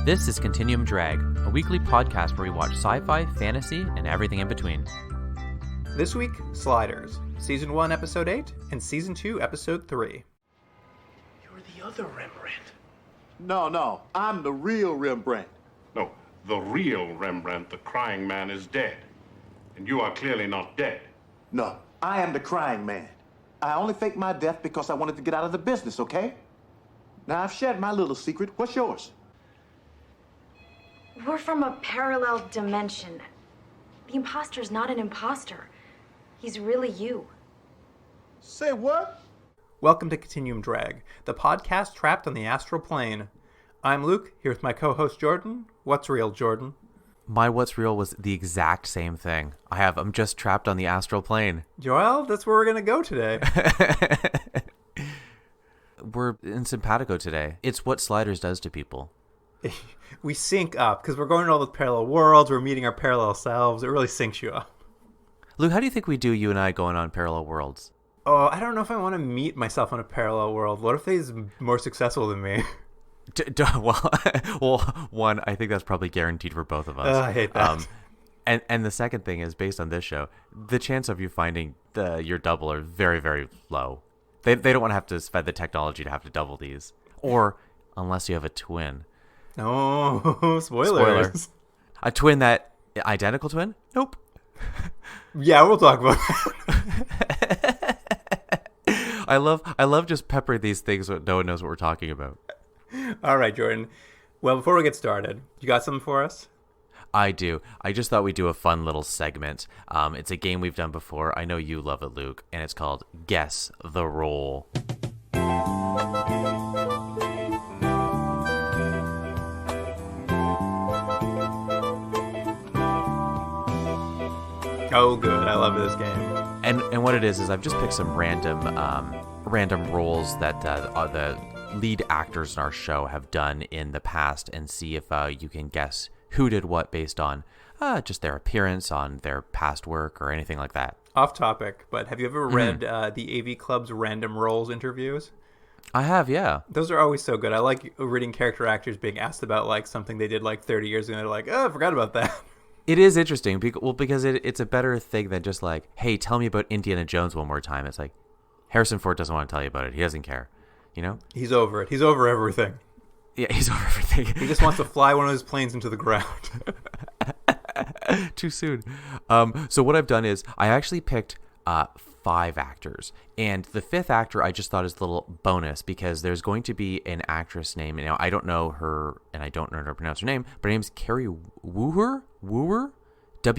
This is Continuum Drag, a weekly podcast where we watch sci-fi, fantasy, and everything in between. This week, Sliders, Season 1, Episode 8, and Season 2, Episode 3. You're the other Rembrandt. No, I'm the real Rembrandt. No, the real Rembrandt, the crying man, is dead. And you are clearly not dead. No, I am the crying man. I only faked my death because I wanted to get out of the business, okay? Now I've shared my little secret. What's yours? We're from a parallel dimension. The imposter's not an imposter. He's really you. Say what? Welcome to Continuum Drag, the podcast trapped on the astral plane. I'm Luke, here with my co-host Jordan. What's real, Jordan? My what's real was the exact same thing. I'm just trapped on the astral plane. Joel, that's where we're going to go today. We're in simpatico today. It's what Sliders does to people. We sync up, because we're going to all the parallel worlds, we're meeting our parallel selves. It really syncs you up. Luke, how do you think we do, you and I, going on parallel worlds? Oh, I don't know if I want to meet myself on a parallel world. What if he's more successful than me? Well, one, I think that's probably guaranteed for both of us. I hate that. And the second thing is, based on this show, the chance of you finding your double are very, very low. They don't want to have to spend the technology to have to double these. Or, unless you have a twin. No, spoilers. Spoiler. A twin identical twin? Nope. Yeah, we'll talk about that. I love just peppering these things so no one knows what we're talking about. All right, Jordan. Well, before we get started, you got something for us? I do. I just thought we'd do a fun little segment. It's a game we've done before. I know you love it, Luke, and it's called Guess the Role. Oh, good. I love this game. And what it is I've just picked some random roles that the lead actors in our show have done in the past, and see if you can guess who did what based on just their appearance, on their past work, or anything like that. Off topic, but have you ever read the AV Club's random roles interviews? I have, yeah. Those are always so good. I like reading character actors being asked about like something they did like 30 years ago, and they're like, oh, I forgot about that. It is interesting, because it's a better thing than just like, hey, tell me about Indiana Jones one more time. It's like, Harrison Ford doesn't want to tell you about it. He doesn't care, you know? He's over it. He's over everything. Yeah, he's over everything. He just wants to fly one of his planes into the ground. Too soon. So what I've done is I actually picked 5 actors, and the 5th actor I just thought is a little bonus, because there's going to be an actress name. Now, I don't know her, and I don't know how to pronounce her name, but her name's Carrie Wooher? Wuhrer? Wuhrer. I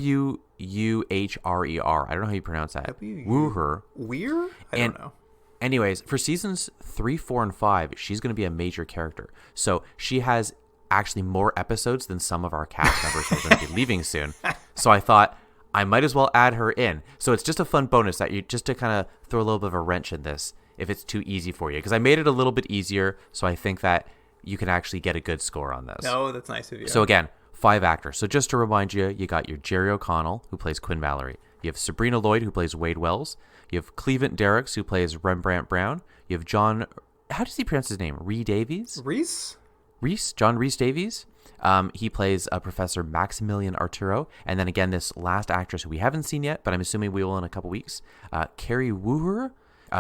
don't know how you pronounce that. Wooher. Weir? I don't know. Anyways, for seasons 3, 4, and 5, she's going to be a major character. So she has actually more episodes than some of our cast members who are going to be leaving soon. So I thought I might as well add her in. So it's just a fun bonus that just to kind of throw a little bit of a wrench in this if it's too easy for you. Because I made it a little bit easier, so I think that you can actually get a good score on this. No, that's nice of you. So again, 5 actors. So just to remind you, you got your Jerry O'Connell, who plays Quinn Mallory. You have Sabrina Lloyd, who plays Wade Wells. You have Cleveland Derricks, who plays Rembrandt Brown. You have John, how does he pronounce his name? Rhys Davies? John Rhys Davies. He plays Professor Maximilian Arturo. And then again, this last actress who we haven't seen yet, but I'm assuming we will in a couple weeks, Carrie Wooher,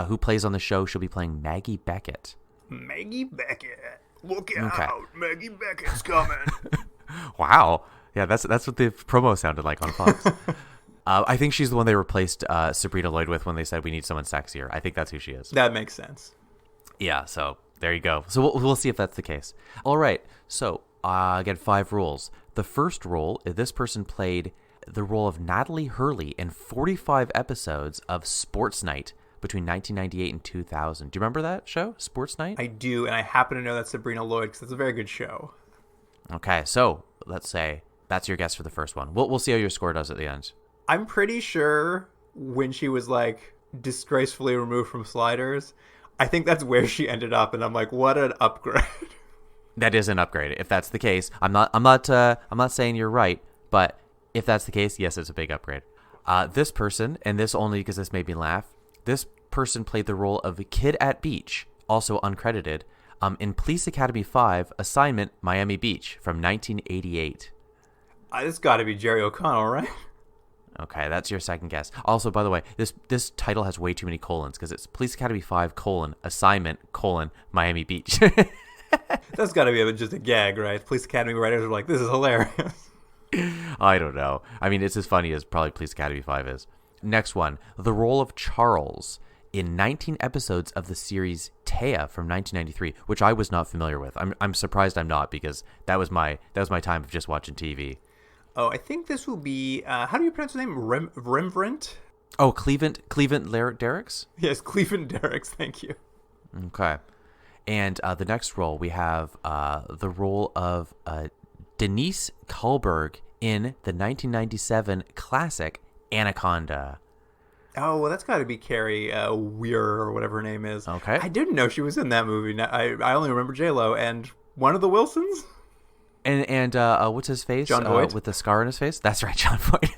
who plays on the show. She'll be playing Maggie Beckett. Maggie Beckett. Look out. Maggie Beckett's coming. Wow. Yeah, that's what the promo sounded like on Fox. I think she's the one they replaced Sabrina Lloyd with when they said we need someone sexier. I think that's who she is. That makes sense. Yeah, so there you go. So we'll see if that's the case. All right, so again, 5 roles. The first role, this person played the role of Natalie Hurley in 45 episodes of Sports Night between 1998 and 2000. Do you remember that show, Sports Night? I do, and I happen to know that's Sabrina Lloyd because it's a very good show. Okay, so let's say that's your guess for the first one. We'll see how your score does at the end. I'm pretty sure when she was like disgracefully removed from Sliders, I think that's where she ended up, and I'm like, what an upgrade. That is an upgrade. If that's the case, I'm not saying you're right, but if that's the case, yes, it's a big upgrade. This person, and this only because this made me laugh, this person played the role of a kid at beach, also uncredited, In Police Academy 5, Assignment Miami Beach from 1988. It's got to be Jerry O'Connell, right? Okay, that's your second guess. Also, by the way, this title has way too many colons because it's Police Academy 5, Assignment, Miami Beach. That's got to be just a gag, right? Police Academy writers are like, this is hilarious. I don't know. I mean, it's as funny as probably Police Academy 5 is. Next one, the role of Charles in 19 episodes of the series Taya from 1993, which I was not familiar with. I'm surprised I'm not, because that was my time of just watching TV. Oh, I think this will be, how do you pronounce his name? Rembrandt? Oh, Cleveland Derricks? Yes, Cleveland Derricks, thank you. Okay. And the next role, we have the role of Denise Kullberg in the 1997 classic Anaconda. Oh, well, that's got to be Carrie Weir or whatever her name is. Okay. I didn't know she was in that movie. I only remember J-Lo and one of the Wilsons. And what's his face? John Voight? With the scar on his face? That's right, John Voight.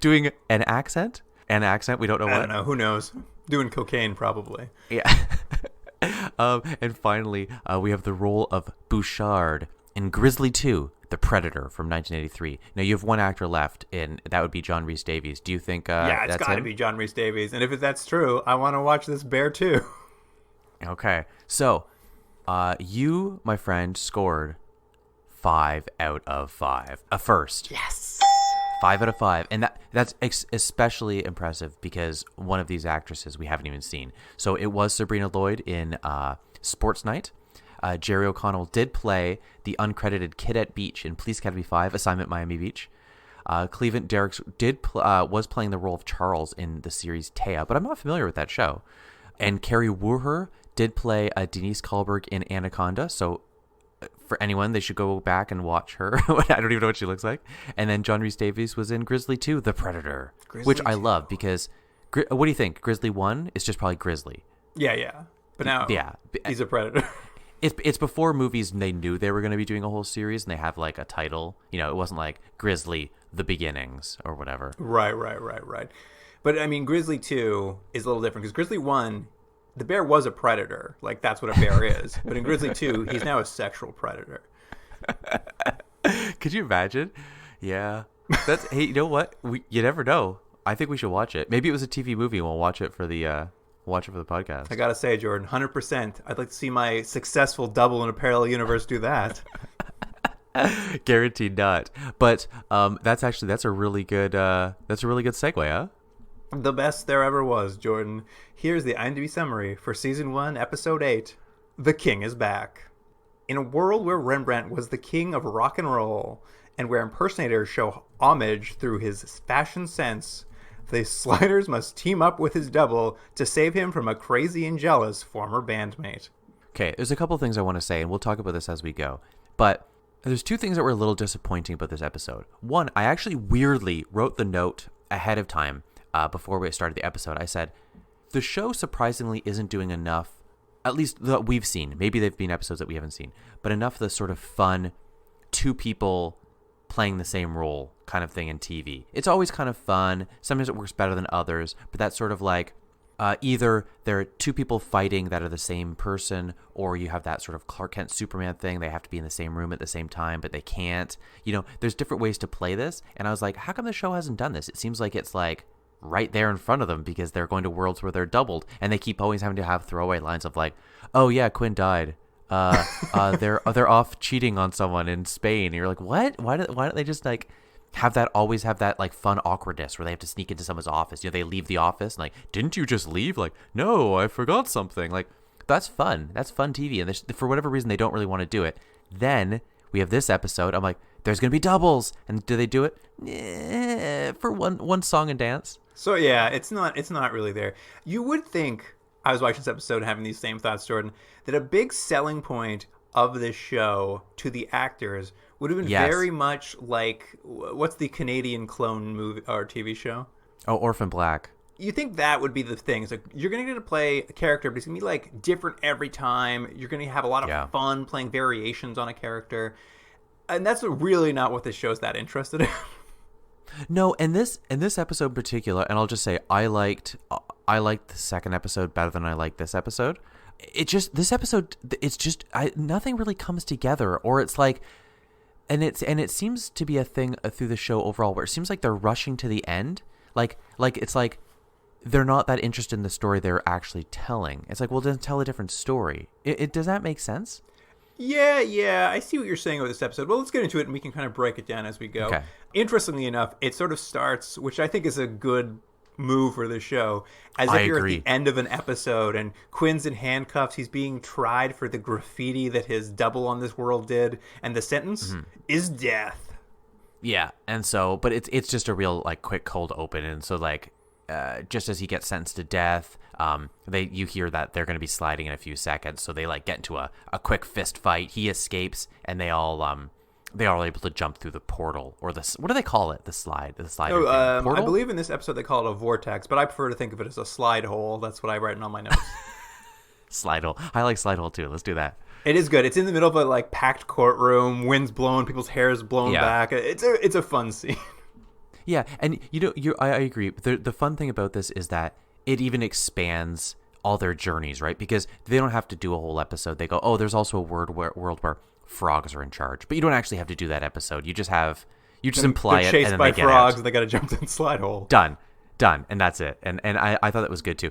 Doing an accent? We don't know what. I don't know. Who knows? Doing cocaine, probably. Yeah. And finally, we have the role of Bouchard in Grizzly 2, The Predator from 1983. Now, you have one actor left, and that would be John Rhys Davies. Do you think yeah, it's got to be John Rhys Davies. And if that's true, I want to watch this bear too. Okay. So, you, my friend, scored 5 out of 5. A first. Yes. 5 out of 5. And that's especially impressive because one of these actresses we haven't even seen. So it was Sabrina Lloyd in Sports Night. Jerry O'Connell did play the uncredited kid at beach in Police Academy 5, Assignment Miami Beach. Cleveland Derricks was playing the role of Charles in the series Taya, but I'm not familiar with that show. And Carrie Wooher did play Denise Kullberg in Anaconda, so for anyone, they should go back and watch her. I don't even know what she looks like. And then John Rhys Davies was in Grizzly 2, The Predator, which I love because, what do you think? Grizzly 1 is just probably Grizzly. Yeah. But now he's a predator. It's before movies they knew they were going to be doing a whole series and they have like a title. You know, it wasn't like Grizzly, The Beginnings or whatever. Right. But I mean, Grizzly 2 is a little different because Grizzly 1, the bear was a predator. Like, that's what a bear is. But in Grizzly 2, he's now a sexual predator. Could you imagine? Yeah. Hey, you know what? You never know. I think we should watch it. Maybe it was a TV movie and we'll watch it for the podcast. I gotta say, Jordan, 100%. I'd like to see my successful double in a parallel universe do that. Guaranteed not. But that's a really good segue, huh? The best there ever was, Jordan. Here's the IMDb summary for Season 1, Episode 8. The King is Back. In a world where Rembrandt was the king of rock and roll, and where impersonators show homage through his fashion sense, the Sliders must team up with his double to save him from a crazy and jealous former bandmate. Okay, there's a couple things I want to say, and we'll talk about this as we go. But there's 2 things that were a little disappointing about this episode. One, I actually weirdly wrote the note ahead of time before we started the episode. I said, the show surprisingly isn't doing enough, at least that we've seen. Maybe they've been episodes that we haven't seen, but enough of the sort of fun 2 people playing the same role kind of thing in TV. It's always kind of fun. Sometimes it works better than others, but that's sort of like either there are 2 people fighting that are the same person, or you have that sort of Clark Kent Superman thing. They have to be in the same room at the same time, but they can't. You know, there's different ways to play this. And I was like, how come the show hasn't done this? It seems like it's like right there in front of them because they're going to worlds where they're doubled, and they keep always having to have throwaway lines of like, oh yeah, Quinn died. They're off cheating on someone in Spain. And you're like, what? Why don't they just like always have that like fun awkwardness where they have to sneak into someone's office? You know, they leave the office and like, didn't you just leave? Like, no, I forgot something. Like, that's fun. That's fun TV. And for whatever reason, they don't really want to do it. Then we have this episode. I'm like, there's gonna be doubles, and do they do it? For one song and dance. So yeah, it's not really there. You would think, I was watching this episode having these same thoughts, Jordan, that a big selling point of this show to the actors would have been very much like, what's the Canadian clone movie or TV show? Oh, Orphan Black. You think that would be the thing. It's like, you're going to get to play a character, but it's going to be like different every time. You're going to have a lot of fun playing variations on a character. And that's really not what this show's that interested in. No, and this episode in particular, and I'll just say I liked the second episode better than I liked this episode. it just this episode, it's just nothing really comes together, or it's like, and it seems to be a thing through the show overall, where it seems like they're rushing to the end, like it's like they're not that interested in the story they're actually telling. It's like, well, then tell a different story. It does that make sense? Yeah, I see what you're saying with this episode. Well, let's get into it, and we can kind of break it down as we go. Okay. Interestingly enough, it sort of starts, which I think is a good move for the show, as I if you're agree. at the end of an episode, and Quinn's in handcuffs. He's being tried for the graffiti that his double on this world did, and the sentence is death. Yeah, and so, but it's just a real like quick cold open, and so like just as he gets sentenced to death, you hear that they're going to be sliding in a few seconds, so they like get into a quick fist fight. He escapes, and they all are able to jump through the portal, or what do they call it? The slide Oh, I portal. believe in this episode they call it a vortex, but I prefer to think of it as a slide hole. That's what I write in all my notes. Slide hole. I like slide hole too. Let's do that. It is good. It's in the middle of a like packed courtroom, wind's blowing, people's hair's blown back. It's a fun scene. Yeah, and I agree. The fun thing about this is that it even expands all their journeys, right? Because they don't have to do a whole episode. They go, oh, there's also a world where frogs are in charge, but you don't actually have to do that episode. You just imply They're it, chased and then by they get frogs, out. and they got to jump in the slide hole. Done, and that's it. And I thought that was good too.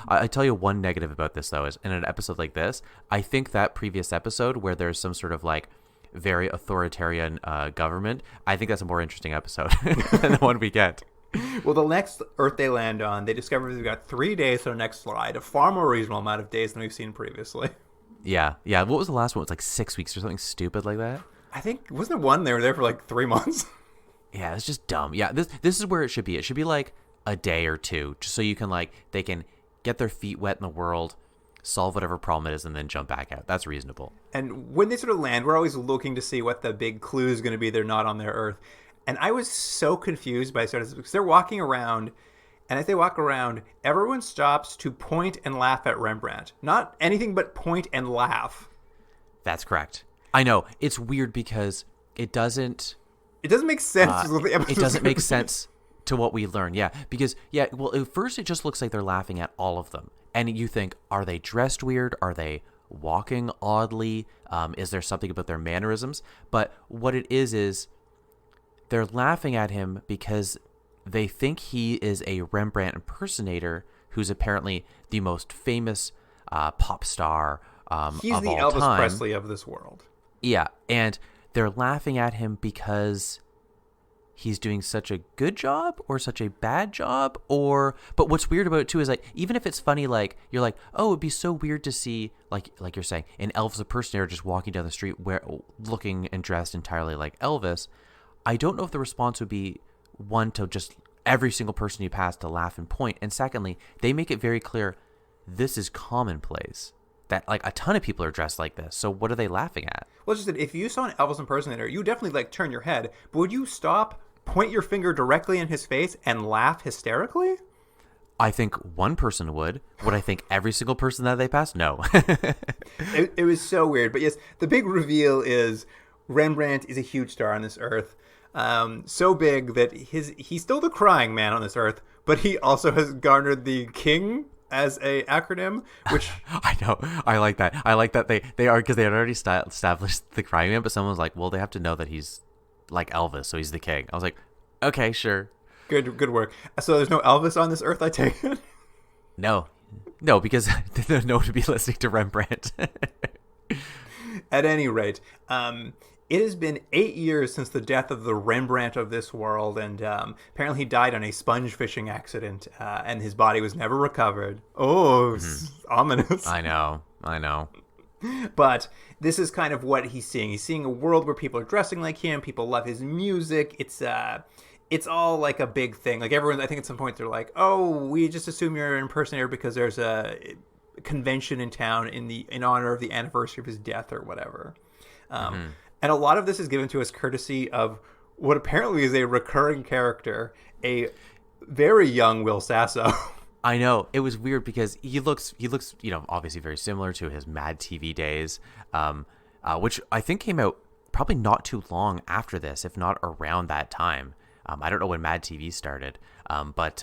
I tell you one negative about this though is in an episode like this, I think that previous episode where there's some sort of like very authoritarian government, I think that's a more interesting episode than the one we get. Well, the next Earth they land on, they discover they've got 3 days for the next slide, a far more reasonable amount of days than we've seen previously. Yeah. What was the last one? It was like 6 weeks or something stupid like that. I think, wasn't there one they were there for like 3 months? Yeah, it's just dumb. Yeah, this is where it should be. It should be like a day or two, just so you can they can get their feet wet in the world, solve whatever problem it is, and then jump back out. That's reasonable. And when they sort of land, we're always looking to see what the big clue is going to be. They're not on their Earth. And I was so confused by sort of, because they're walking around, and as they walk around, everyone stops to point and laugh at Rembrandt. Not anything but point and laugh. That's correct. I know. It's weird because it doesn't make sense. to what the it episode's doesn't gonna make be. sense to what we learn. Yeah, because well, at first it just looks like they're laughing at all of them, and you think, are they dressed weird? Are they walking oddly? Is there something about their mannerisms? But what it is they're laughing at him because they think he is a Rembrandt impersonator who's apparently the most famous pop star He's of the all Elvis time. Presley of this world. Yeah, and they're laughing at him because he's doing such a good job or such a bad job, but what's weird about it too is like, even if it's funny, like you're like, oh, it'd be so weird to see like you're saying an Elvis impersonator just walking down the street looking and dressed entirely like Elvis. I don't know if the response would be one to just every single person you pass to laugh and point, and secondly, they make it very clear this is commonplace. That like a ton of people are dressed like this. So what are they laughing at? Well, it's just that if you saw an Elvis impersonator, you would definitely like turn your head. But would you stop, point your finger directly in his face, and laugh hysterically? I think one person would. Would I think every single person that they pass? No. It was so weird. But yes, the big reveal is Rembrandt is a huge star on this earth. So big that he's still the crying man on this earth, but he also has garnered the king as a acronym, which I know. I like that. I like that they are, because they had already established the crying man, but someone was like, well, they have to know that he's like Elvis, so he's the king. I was like, okay, sure. good work. So there's no Elvis on this earth, I take it? No, because there's no one to be listening to Rembrandt. At any rate, it has been 8 years since the death of the Rembrandt of this world, and apparently he died on a sponge fishing accident, and his body was never recovered. Oh, ominous. I know. But this is kind of what he's seeing. He's seeing a world where people are dressing like him, people love his music. It's all like a big thing. Like everyone, I think at some point they're like, oh, we just assume you're an impersonator because there's a convention in town in honor of the anniversary of his death or whatever. And a lot of this is given to us courtesy of what apparently is a recurring character, a very young Will Sasso. I know. It was weird because he looks, obviously very similar to his Mad TV days, which I think came out probably not too long after this, if not around that time. I don't know when Mad TV started, but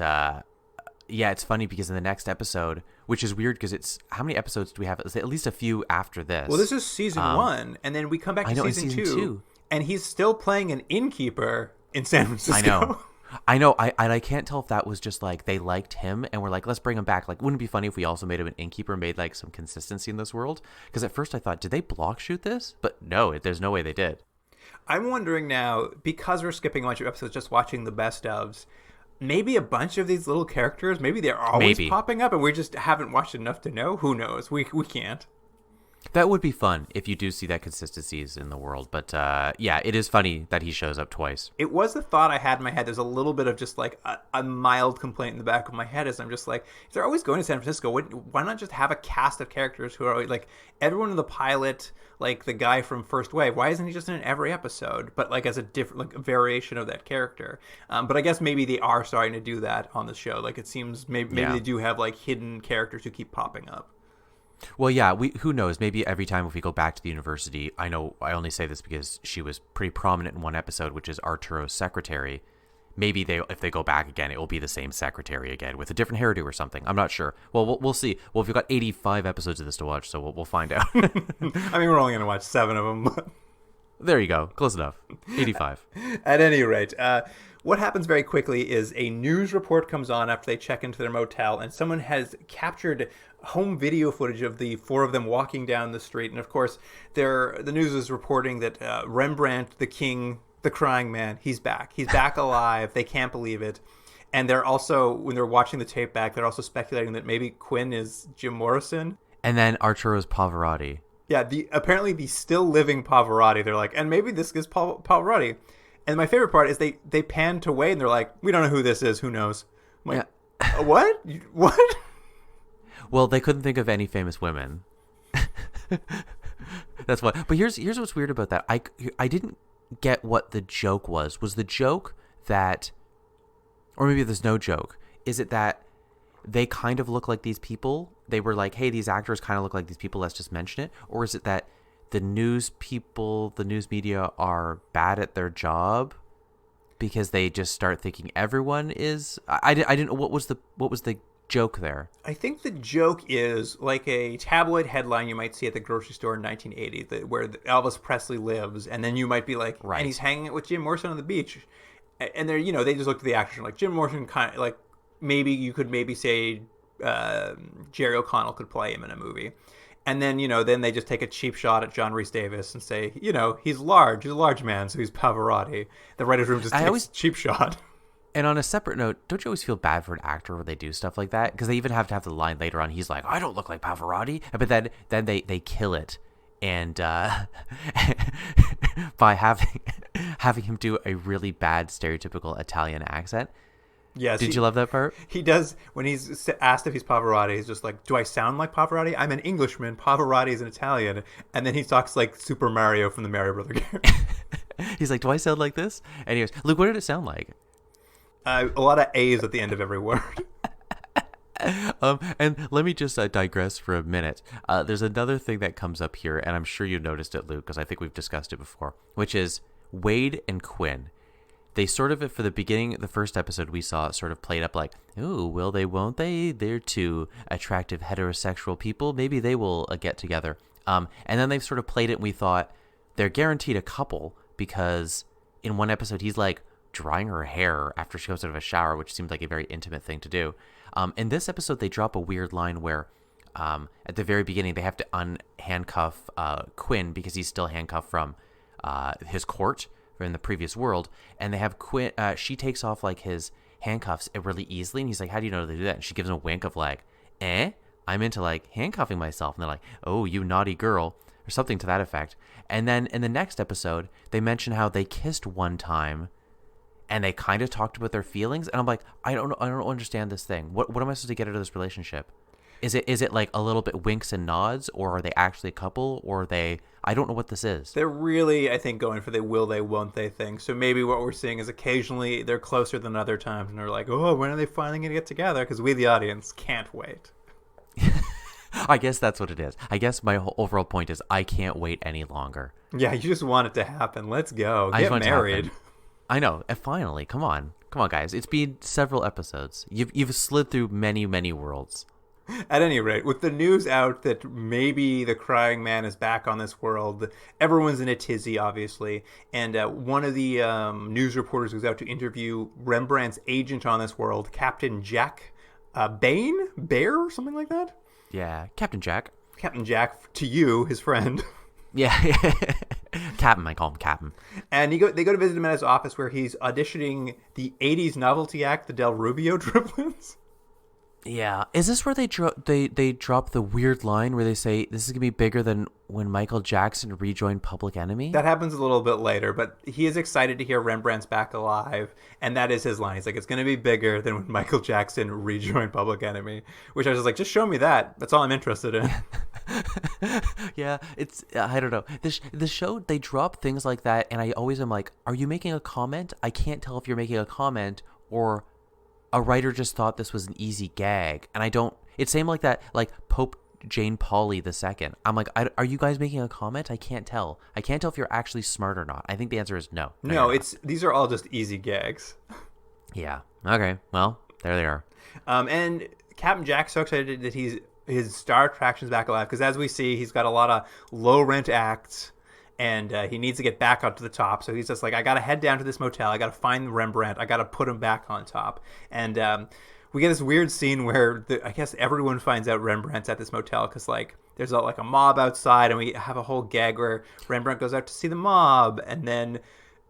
yeah, it's funny because in the next episode which is weird because it's how many episodes do we have? It's at least a few after this. Well, this is season 1, and then we come back to season 2, and he's still playing an innkeeper in San Francisco. I know. I can't tell if that was just like they liked him and we're like, let's bring him back. Like, wouldn't it be funny if we also made him an innkeeper and made like some consistency in this world? Because at first I thought, did they block shoot this? But no, there's no way they did. I'm wondering now, because we're skipping a bunch of episodes, just watching the best ofs, maybe a bunch of these little characters, maybe they're always popping up and we just haven't watched enough to know. Who knows? We can't. That would be fun if you do see that consistencies in the world. But yeah, it is funny that he shows up twice. It was the thought I had in my head. There's a little bit of just like a mild complaint in the back of my head as I'm just like, if they're always going to San Francisco, why not just have a cast of characters who are like everyone in the pilot, like the guy from First Wave, why isn't he just in every episode, but like as a different, like a variation of that character? But I guess maybe they are starting to do that on the show. Like it seems maybe they do have like hidden characters who keep popping up. Well, yeah, who knows? Maybe every time if we go back to the university, I know I only say this because she was pretty prominent in one episode, which is Arturo's secretary. Maybe if they go back again, it will be the same secretary again with a different hairdo or something. I'm not sure. Well, we'll see. Well, we've got 85 episodes of this to watch, so we'll find out. I mean, we're only going to watch 7 of them. But... There you go. Close enough. 85. At any rate, what happens very quickly is a news report comes on after they check into their motel, and someone has captured home video footage of the 4 of them walking down the street. And of course, the news is reporting that Rembrandt, the king, the crying man, he's back. He's back alive. They can't believe it. And they're also, when they're watching the tape back, they're also speculating that maybe Quinn is Jim Morrison. And then Arturo's Pavarotti. Yeah, apparently the still living Pavarotti. They're like, and maybe this is Pavarotti. And my favorite part is they pan to Wade and they're like, we don't know who this is. Who knows? I'm like, what? What? Well, they couldn't think of any famous women. That's why. But here's what's weird about that. I didn't get what the joke was. Was the joke that, or maybe there's no joke, is it that they kind of look like these people? They were like, hey, these actors kind of look like these people, let's just mention it? Or is it that the news people, the news media are bad at their job because they just start thinking everyone is? I didn't know what was the joke there. I think the joke is like a tabloid headline you might see at the grocery store in 1980 where Elvis Presley lives, and then you might be like, right, and he's hanging out with Jim Morrison on the beach, and they're, they just look at the actors like Jim Morrison, kind of like, maybe you could maybe say Jerry O'Connell could play him in a movie. And then, then they just take a cheap shot at John Rhys Davis and say, he's large. He's a large man, so he's Pavarotti. The writer's room just takes a cheap shot. And on a separate note, don't you always feel bad for an actor when they do stuff like that? Because they even have to have the line later on. He's like, I don't look like Pavarotti. But then they kill it. And by having him do a really bad stereotypical Italian accent. Yes. Did you love that part? He does. When he's asked if he's Pavarotti, he's just like, do I sound like Pavarotti? I'm an Englishman. Pavarotti is an Italian. And then he talks like Super Mario from the Mario Brother game. He's like, do I sound like this? Anyways, Luke, what did it sound like? A lot of A's at the end of every word. And let me just digress for a minute. There's another thing that comes up here, and I'm sure you noticed it, Luke, because I think we've discussed it before, which is Wade and Quinn. They sort of, for the beginning, the first episode we saw, sort of played up like, ooh, will they, won't they? They're two attractive heterosexual people. Maybe they will get together. And then they've sort of played it, and we thought they're guaranteed a couple because in one episode he's like drying her hair after she comes out of a shower, which seemed like a very intimate thing to do. In this episode, they drop a weird line where at the very beginning they have to unhandcuff Quinn because he's still handcuffed from his court in the previous world, and they have Quinn. She takes off like his handcuffs really easily, and he's like, "How do you know they do that?" And she gives him a wink of like, I'm into like handcuffing myself." And they're like, "Oh, you naughty girl," or something to that effect. And then in the next episode, they mention how they kissed one time, and they kind of talked about their feelings. And I'm like, I don't understand this thing. What am I supposed to get out of this relationship? Is it like a little bit winks and nods, or are they actually a couple, or are they? I don't know what this is. They're really, I think, going for the will they, won't they thing. So maybe what we're seeing is occasionally they're closer than other times, and they're like, oh, when are they finally going to get together? Because we, the audience, can't wait. I guess that's what it is. I guess my whole overall point is I can't wait any longer. Yeah, you just want it to happen. Let's go. Get married. I know. And finally, come on, guys. It's been several episodes. You've slid through many, many worlds. At any rate, with the news out that maybe the crying man is back on this world, everyone's in a tizzy, obviously. And one of the news reporters goes out to interview Rembrandt's agent on this world, Captain Jack Bear, something like that? Yeah, Captain Jack. Captain Jack, to you, his friend. Yeah, Captain. I call him Captain. And they go to visit him at his office where he's auditioning the 80s novelty act, the Del Rubio Triplets. Yeah, is this where they drop the weird line where they say this is gonna be bigger than when Michael Jackson rejoined Public Enemy? That happens a little bit later, but he is excited to hear Rembrandt's back alive, and that is his line. He's like, it's going to be bigger than when Michael Jackson rejoined Public Enemy, which I was just like, just show me that. That's all I'm interested in. Yeah, it's I don't know. The show, they drop things like that, and I always am like, are you making a comment? I can't tell if you're making a comment or a writer just thought this was an easy gag, and I don't. It's same like that, like Pope Jane Pauley II. I'm like, are you guys making a comment? I can't tell. I can't tell if you're actually smart or not. I think the answer is no. No, these are all just easy gags. Yeah. Okay. Well, there they are. And Captain Jack's so excited that his star attraction's back alive because, as we see, he's got a lot of low rent acts. And he needs to get back up to the top. So he's just like, I got to head down to this motel. I got to find Rembrandt. I got to put him back on top. And we get this weird scene where I guess everyone finds out Rembrandt's at this motel because, like, there's a mob outside. And we have a whole gag where Rembrandt goes out to see the mob. And then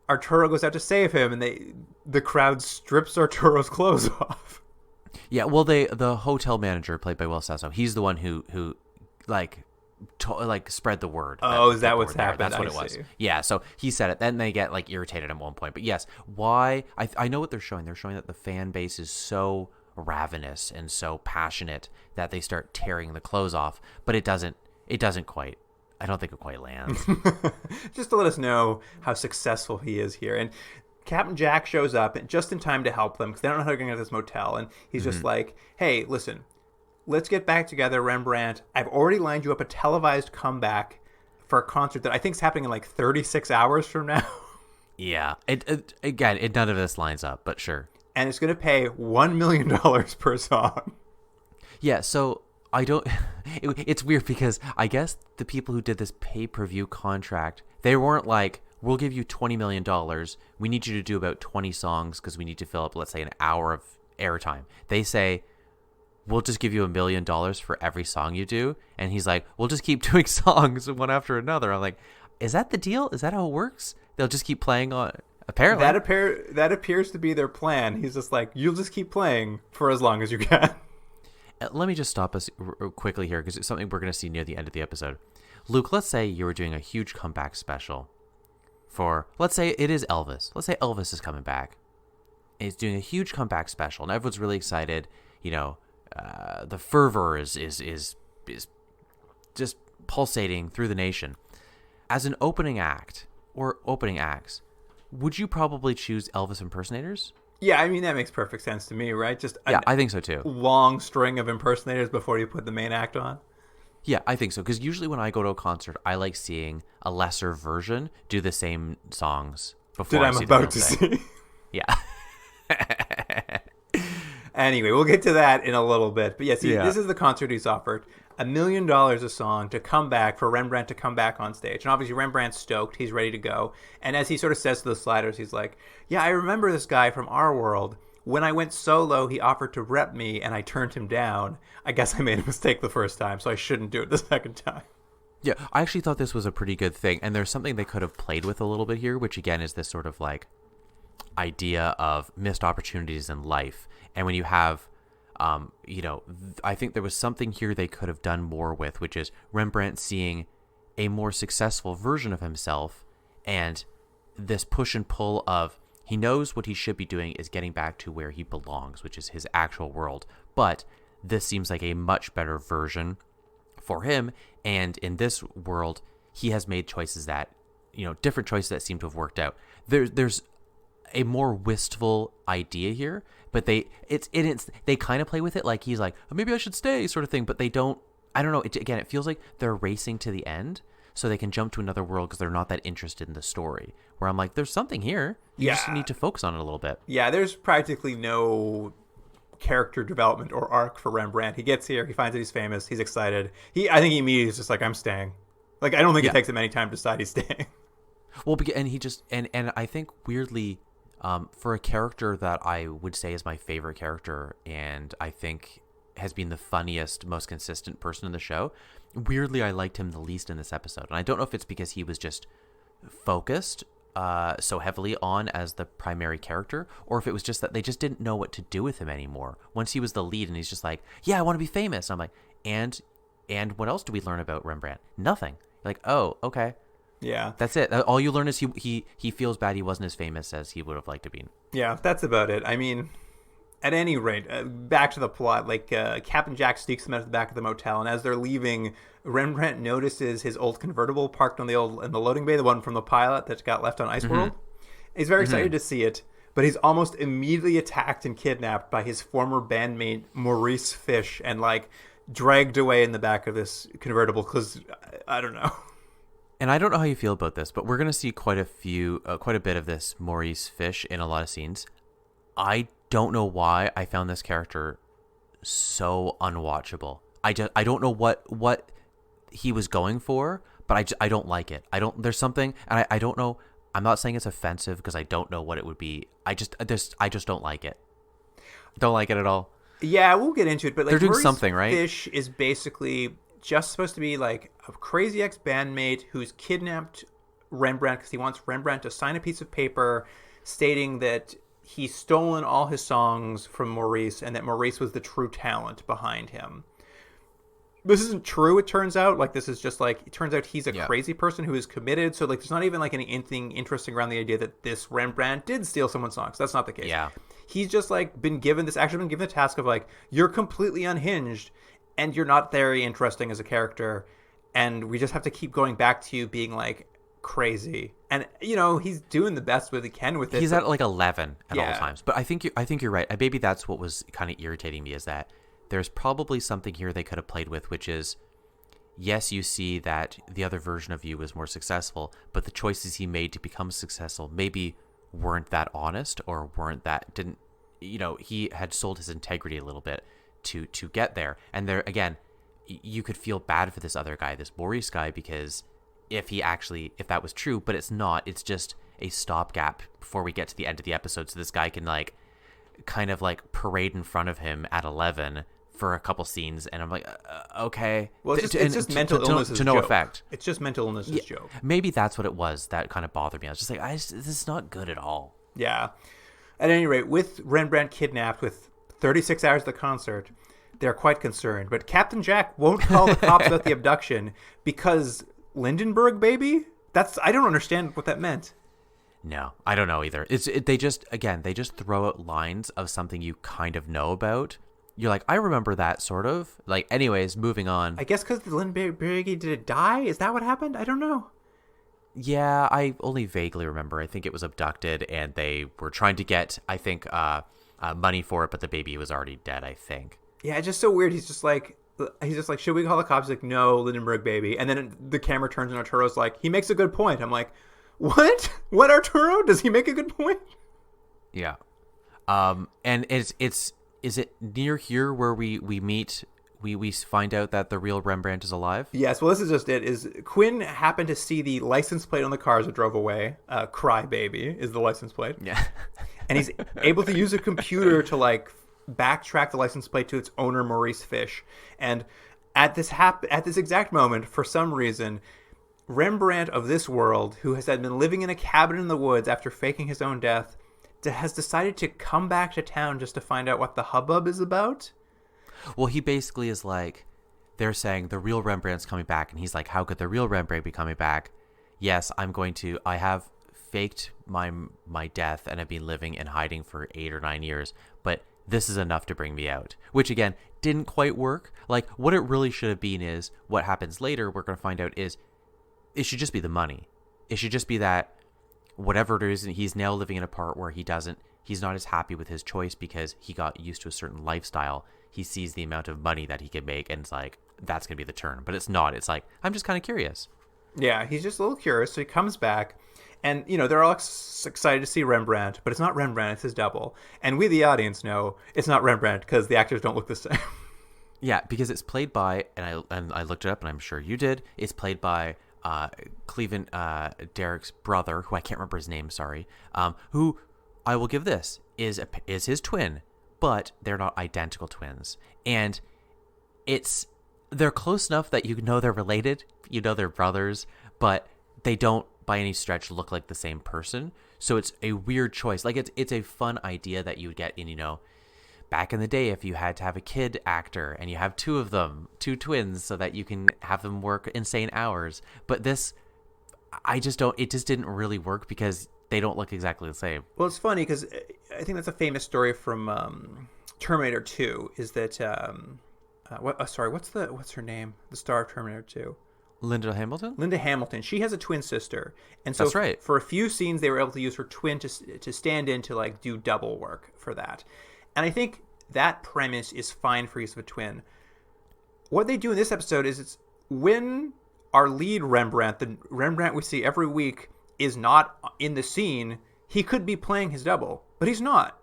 Arturo goes out to save him. And the crowd strips Arturo's clothes off. Yeah, well, the hotel manager, played by Will Sasso, he's the one who spread the word. Oh, is that what's happened? That's what it was. Yeah, so he said it. Then they get like irritated at one point. But yes, why? I know what they're showing. They're showing that the fan base is so ravenous and so passionate that they start tearing the clothes off. But it doesn't quite. I don't think it quite lands. Just to let us know how successful he is here. And Captain Jack shows up just in time to help them because they don't know how they're going to get to this motel. And he's just like, hey, listen. Let's get back together, Rembrandt. I've already lined you up a televised comeback for a concert that I think is happening in like 36 hours from now. Yeah. None of this lines up, but sure. And it's going to pay $1 million per song. Yeah, so I don't... It's weird because I guess the people who did this pay-per-view contract, they weren't like, we'll give you $20 million. We need you to do about 20 songs because we need to fill up, let's say, an hour of airtime. They say, we'll just give you $1 million for every song you do. And he's like, we'll just keep doing songs one after another. I'm like, is that the deal? Is that how it works? They'll just keep playing on... Apparently. That appears to be their plan. He's just like, you'll just keep playing for as long as you can. Let me just stop us quickly here because it's something we're going to see near the end of the episode. Luke, let's say you were doing a huge comeback special for... Let's say it is Elvis. Let's say Elvis is coming back. And he's doing a huge comeback special and everyone's really excited. You know... the fervor is just pulsating through the nation. As an opening act or opening acts, would you probably choose Elvis impersonators? Yeah, I mean, that makes perfect sense to me, right? Just I think so too. Long string of impersonators before you put the main act on. Yeah, I think so. Because usually when I go to a concert, I like seeing a lesser version do the same songs before I see the real thing. Yeah. Anyway, we'll get to that in a little bit. But This is the concert he's offered. $1 million a song to come back, for Rembrandt to come back on stage. And obviously Rembrandt's stoked. He's ready to go. And as he sort of says to the sliders, he's like, yeah, I remember this guy from our world. When I went solo, he offered to rep me, and I turned him down. I guess I made a mistake the first time, so I shouldn't do it the second time. Yeah, I actually thought this was a pretty good thing. And there's something they could have played with a little bit here, which again is this sort of like idea of missed opportunities in life. And when you have, I think there was something here they could have done more with, which is Rembrandt seeing a more successful version of himself and this push and pull of he knows what he should be doing is getting back to where he belongs, which is his actual world. But this seems like a much better version for him. And in this world, he has made choices that, different choices that seem to have worked out. There's a more wistful idea here, but they kind of play with it like he's like, oh, maybe I should stay sort of thing, but they don't. I don't know. It feels like they're racing to the end so they can jump to another world because they're not that interested in the story. Where I'm like, there's something here. You just need to focus on it a little bit. Yeah, there's practically no character development or arc for Rembrandt. He gets here, he finds that he's famous, he's excited. I think he immediately is just like, I'm staying. Like, I don't think it takes him any time to decide he's staying. Well, and he just and I think weirdly, for a character that I would say is my favorite character, and I think has been the funniest, most consistent person in the show, weirdly I liked him the least in this episode. And I don't know if it's because he was just focused so heavily on as the primary character, or if it was just that they just didn't know what to do with him anymore. Once he was the lead and he's just like, yeah, I want to be famous. And I'm like, and what else do we learn about Rembrandt? Nothing. You're like, oh, okay. Yeah. That's it. All you learn is he feels bad he wasn't as famous as he would have liked to be. Yeah, that's about it. I mean, at any rate, back to the plot, like Captain Jack sneaks them out of the back of the motel, and as they're leaving, Rembrandt notices his old convertible parked in the loading bay, the one from the pilot that got left on Ice World. He's very excited to see it, but he's almost immediately attacked and kidnapped by his former bandmate Maurice Fish, and like dragged away in the back of this convertible because I don't know. And I don't know how you feel about this, but we're going to see quite a bit of this Maurice Fish in a lot of scenes. I don't know why I found this character so unwatchable. I don't know what he was going for, but I don't like it. There's something, and I don't know. I'm not saying it's offensive because I don't know what it would be. I just don't like it. Don't like it at all. Yeah, we'll get into it, but like they're doing Maurice something, right? Fish is basically just supposed to be like a crazy ex-bandmate who's kidnapped Rembrandt because he wants Rembrandt to sign a piece of paper stating that he's stolen all his songs from Maurice and that Maurice was the true talent behind him. This isn't true, it turns out. Like, this is just like, it turns out he's a crazy person who is committed. So like, there's not even like anything interesting around the idea that this Rembrandt did steal someone's songs. That's not the case. Yeah. He's just like been given the task of like, you're completely unhinged and you're not very interesting as a character. And we just have to keep going back to you being like crazy. And, you know, he's doing the best that he can with it. He's at like 11 at all times. But I think you're right. Maybe that's what was kind of irritating me, is that there's probably something here they could have played with, which is, yes, you see that the other version of you was more successful, but the choices he made to become successful maybe weren't that honest, or he had sold his integrity a little bit to get there. And there, again, you could feel bad for this other guy, this Maurice guy, because if that was true, but it's not, it's just a stopgap before we get to the end of the episode. So this guy can like kind of like parade in front of him at 11 for a couple scenes, and I'm like, okay. Well, it's just mental illness to no effect. It's just mental illness as joke. Maybe that's what it was that kind of bothered me. I was just like, this is not good at all. Yeah. At any rate, with Rembrandt kidnapped with 36 hours of the concert, they're quite concerned. But Captain Jack won't call the cops about the abduction because Lindenberg, baby? I don't understand what that meant. No, I don't know either. They just throw out lines of something you kind of know about. You're like, I remember that, sort of. Like, anyways, moving on. I guess because the Lindenberg, did it die? Is that what happened? I don't know. Yeah, I only vaguely remember. I think it was abducted, and they were trying to get, I think, money for it, but the baby was already dead, I think. Yeah, it's just so weird. He's just like, should we call the cops? He's like, no, Lindenberg, baby. And then the camera turns and Arturo's like, he makes a good point. I'm like, what? What, Arturo? Does he make a good point? Yeah. And is it near here where we meet, we find out that the real Rembrandt is alive? Yes, well, this is just it. Is Quinn happened to see the license plate on the cars that drove away. Cry Baby is the license plate. Yeah. And he's able to use a computer to like backtrack the license plate to its owner, Maurice Fish. And at this exact moment, for some reason, Rembrandt of this world, who had been living in a cabin in the woods after faking his own death, has decided to come back to town just to find out what the hubbub is about. Well, he basically is like, they're saying the real Rembrandt's coming back, and he's like, how could the real Rembrandt be coming back? Yes, I have faked my death and have been living in hiding for 8 or 9 years, but this is enough to bring me out. Which, again, didn't quite work. Like, what it really should have been is, what happens later, we're going to find out, is it should just be the money. It should just be that whatever it is, he's now living in a part where he's not as happy with his choice because he got used to a certain lifestyle. He sees the amount of money that he can make, and it's like, that's going to be the turn. But it's not. It's like, I'm just kind of curious. Yeah, he's just a little curious. So he comes back, And, they're all excited to see Rembrandt, but it's not Rembrandt, it's his double. And we, the audience, know it's not Rembrandt because the actors don't look the same. Yeah, because it's played by, and I looked it up, and I'm sure you did. It's played by Cleveland Derek's brother, who I can't remember his name. Sorry. Who I will give this is his twin, but they're not identical twins, and they're close enough that you know they're related, they're brothers, but they don't by any stretch look like the same person. So it's a weird choice. Like it's a fun idea that you would get in, back in the day, if you had to have a kid actor and you have two of them, two twins, so that you can have them work insane hours. But this, it just didn't really work because they don't look exactly the same. Well, it's funny because I think that's a famous story from Terminator 2 is that, what's her name? The star of Terminator 2. Linda Hamilton? Linda Hamilton. She has a twin sister. And so that's right. For a few scenes, they were able to use her twin to stand in to like do double work for that. And I think that premise is fine for use of a twin. What they do in this episode is it's when our lead Rembrandt, the Rembrandt we see every week, is not in the scene, he could be playing his double, but he's not.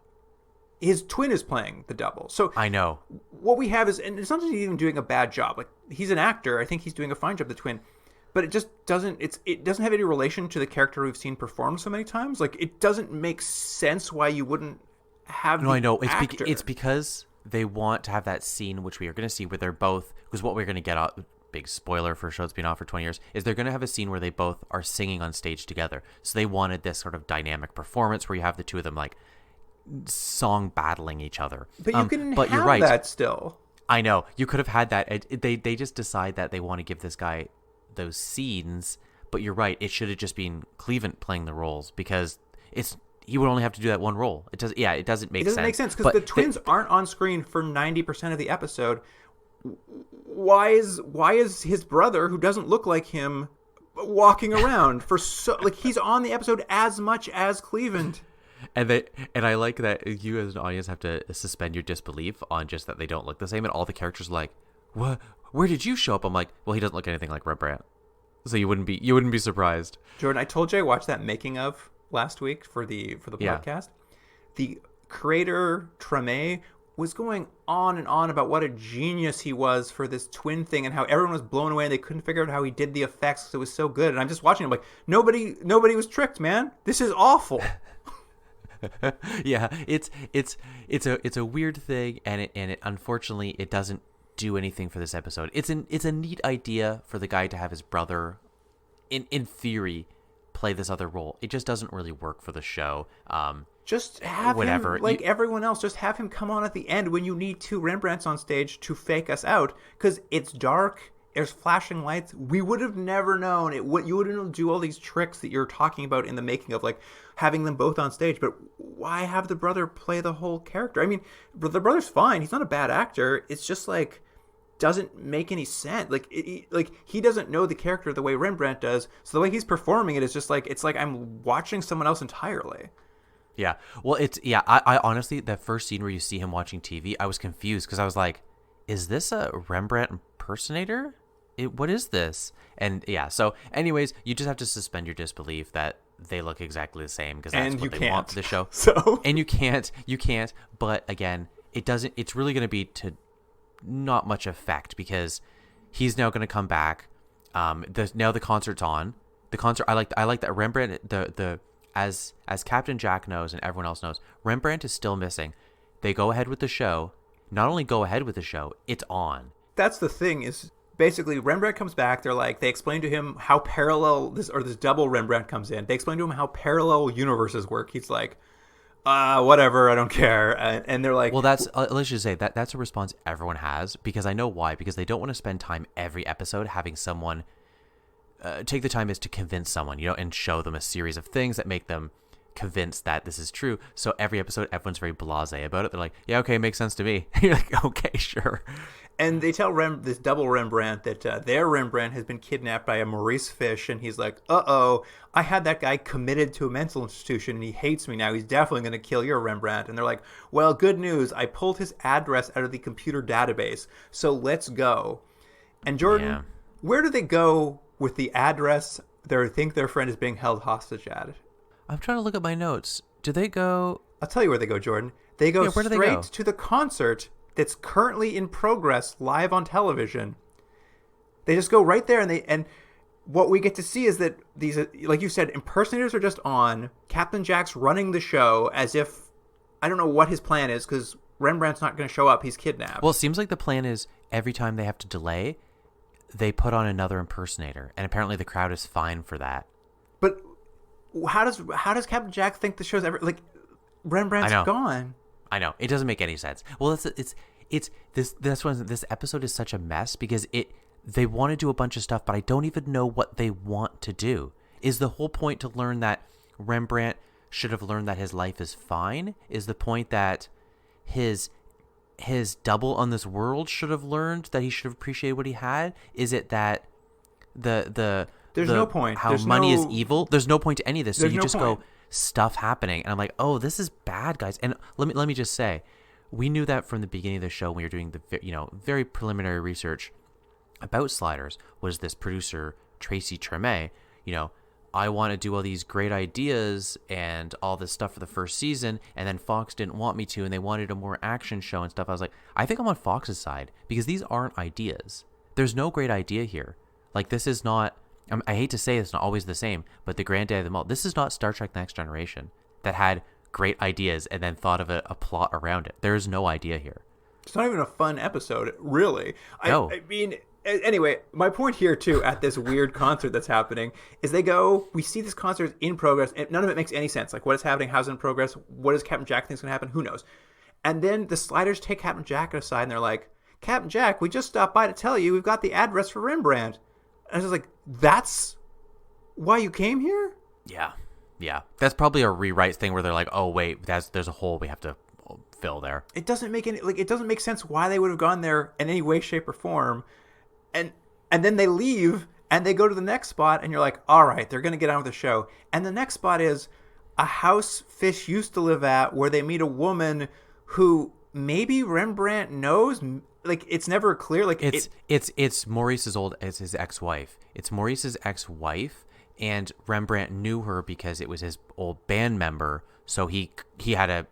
His twin is playing the double. So I know. What we have is, and it's not that he's even doing a bad job. Like, he's an actor. I think he's doing a fine job, the twin. But it just doesn't, it doesn't have any relation to the character we've seen perform so many times. Like, it doesn't make sense why you wouldn't have No, I know. Actor. It's because they want to have that scene, which we are going to see, where they're both, because what we're going to get out, big spoiler for a show that's been off for 20 years, is they're going to have a scene where they both are singing on stage together. So they wanted this sort of dynamic performance where you have the two of them, like, song battling each other. But you can but have you're right. that still. I know. You could have had that. They just decide that they want to give this guy those scenes, but you're right. It should have just been Cleveland playing the roles because he would only have to do that one role. It doesn't make sense. It doesn't make sense because the twins aren't on screen for 90% of the episode. Why is his brother, who doesn't look like him, walking around for he's on the episode as much as Cleveland? And I like that you as an audience have to suspend your disbelief on just that they don't look the same, and all the characters are like, "What? Where did you show up?" I'm like, "Well, he doesn't look anything like Rembrandt," so you wouldn't be surprised. Jordan, I told you I watched that making of last week for the podcast. The creator Treme was going on and on about what a genius he was for this twin thing and how everyone was blown away and they couldn't figure out how he did the effects because it was so good. And I'm just watching. I'm like, nobody was tricked, man. This is awful. Yeah, it's a weird thing, and it unfortunately it doesn't do anything for this episode. It's a neat idea for the guy to have his brother, in theory, play this other role. It just doesn't really work for the show. Just have whatever. him, like everyone else, just have him come on at the end when you need two Rembrandts on stage to fake us out, because it's dark. There's flashing lights. We would have never known it. You wouldn't do all these tricks that you're talking about in the making of, like having them both on stage. But why have the brother play the whole character? I mean, the brother's fine. He's not a bad actor. It's just like doesn't make any sense. Like he doesn't know the character the way Rembrandt does. So the way he's performing it is just like it's like I'm watching someone else entirely. Yeah. Well, I honestly, that first scene where you see him watching TV, I was confused because I was like, is this a Rembrandt impersonator? What is this? And yeah, so anyways, you just have to suspend your disbelief that they look exactly the same because that's what they want for the show. So and you can't. But again, it's really going to be to not much effect because he's now going to come back. Now the concert's on. The concert. I like that Rembrandt. As Captain Jack knows and everyone else knows, Rembrandt is still missing. They go ahead with the show. Not only go ahead with the show, it's on. That's the thing is. Basically, Rembrandt comes back. They explain to him how parallel this double Rembrandt comes in. They explain to him how parallel universes work. He's like, whatever, I don't care. And they're like, well, that's let's just say that's a response everyone has because I know why. Because they don't want to spend time every episode having someone take the time is to convince someone, and show them a series of things that make them convinced that this is true. So every episode, everyone's very blasé about it. They're like, yeah, okay, it makes sense to me. You're like, okay, sure. And they tell this double Rembrandt that their Rembrandt has been kidnapped by a Maurice Fish, and he's like, uh-oh, I had that guy committed to a mental institution, and he hates me now. He's definitely going to kill your Rembrandt. And they're like, well, good news. I pulled his address out of the computer database, so let's go. And Jordan, Where do they go with the address they think their friend is being held hostage at. I'm trying to look at my notes. Do they go? I'll tell you where they go, Jordan. They go Where do they straight go? to the concert that's currently in progress live on television. They just go right there, and what we get to see is that these, like you said, impersonators are just on. Captain Jack's running the show as if, I don't know what his plan is, because Rembrandt's not going to show up. He's kidnapped. Well, it seems like the plan is every time they have to delay, they put on another impersonator, and apparently the crowd is fine for that. But how does Captain Jack think the show's ever, like, Rembrandt's gone? I know, it doesn't make any sense. Well, this episode is such a mess because they want to do a bunch of stuff, but I don't even know what they want to do. Is the whole point to learn that Rembrandt should have learned that his life is fine? Is the point that his double on this world should have learned that he should have appreciated what he had? Is it that there's no point. How There's money no- is evil? There's no point to any of this. So There's you no just point. go stuff happening, and I'm like, oh, this is bad, guys. And let me just say, we knew that from the beginning of the show when we were doing the very preliminary research about Sliders. Was this producer Tracy Treme? I want to do all these great ideas and all this stuff for the first season, and then Fox didn't want me to, and they wanted a more action show and stuff. I was like, I think I'm on Fox's side because these aren't ideas. There's no great idea here. Like, this is not, I hate to say it's not always the same, but the granddad of them all, this is not Star Trek Next Generation that had great ideas and then thought of a plot around it. There is no idea here. It's not even a fun episode, really. No. I mean, anyway, my point here, too, at this weird concert that's happening, is we see this concert in progress, and none of it makes any sense. Like, what is happening? How's it in progress? What does Captain Jack think is going to happen? Who knows? And then the Sliders take Captain Jack aside, and they're like, Captain Jack, we just stopped by to tell you we've got the address for Rembrandt. And I was just like, that's why you came here? Yeah. That's probably a rewrite thing where they're like, oh, wait, there's a hole we have to fill there. It doesn't make sense why they would have gone there in any way, shape, or form. And then they leave and they go to the next spot, and you're like, all right, they're going to get on with the show. And the next spot is a house Fish used to live at, where they meet a woman who maybe Rembrandt knows. Like, it's never clear. Like, it's Maurice's it's his ex-wife. It's Maurice's ex-wife, and Rembrandt knew her because it was his old band member. So he had a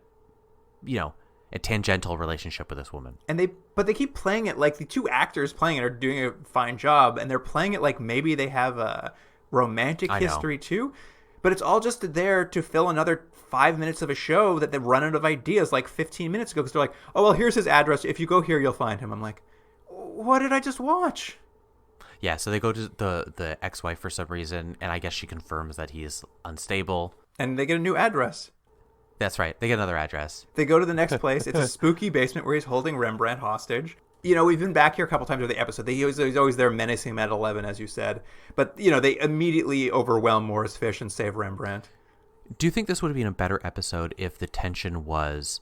tangential relationship with this woman. But they keep playing it like the two actors playing it are doing a fine job, and they're playing it like maybe they have a romantic history too. But it's all just there to fill another 5 minutes of a show that they run out of ideas like 15 minutes ago, because they're like, oh, well, here's his address. If you go here, you'll find him. I'm like, what did I just watch? Yeah, so they go to the ex-wife for some reason, and I guess she confirms that he is unstable. And they get a new address. That's right. They get another address. They go to the next place. It's a spooky basement where he's holding Rembrandt hostage. We've been back here a couple times over the episode. He's always there menacing him at 11, as you said. But, they immediately overwhelm Morris Fish and save Rembrandt. Do you think this would have been a better episode if the tension was,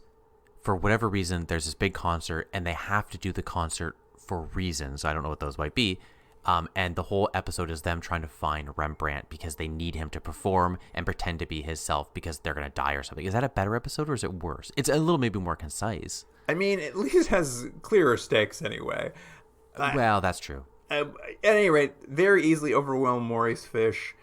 for whatever reason, there's this big concert, and they have to do the concert for reasons, I don't know what those might be, and the whole episode is them trying to find Rembrandt because they need him to perform and pretend to be his self because they're going to die or something. Is that a better episode, or is it worse? It's a little maybe more concise. I mean, at least has clearer stakes anyway. Well, that's true. At any rate, very easily overwhelm Maurice Fish.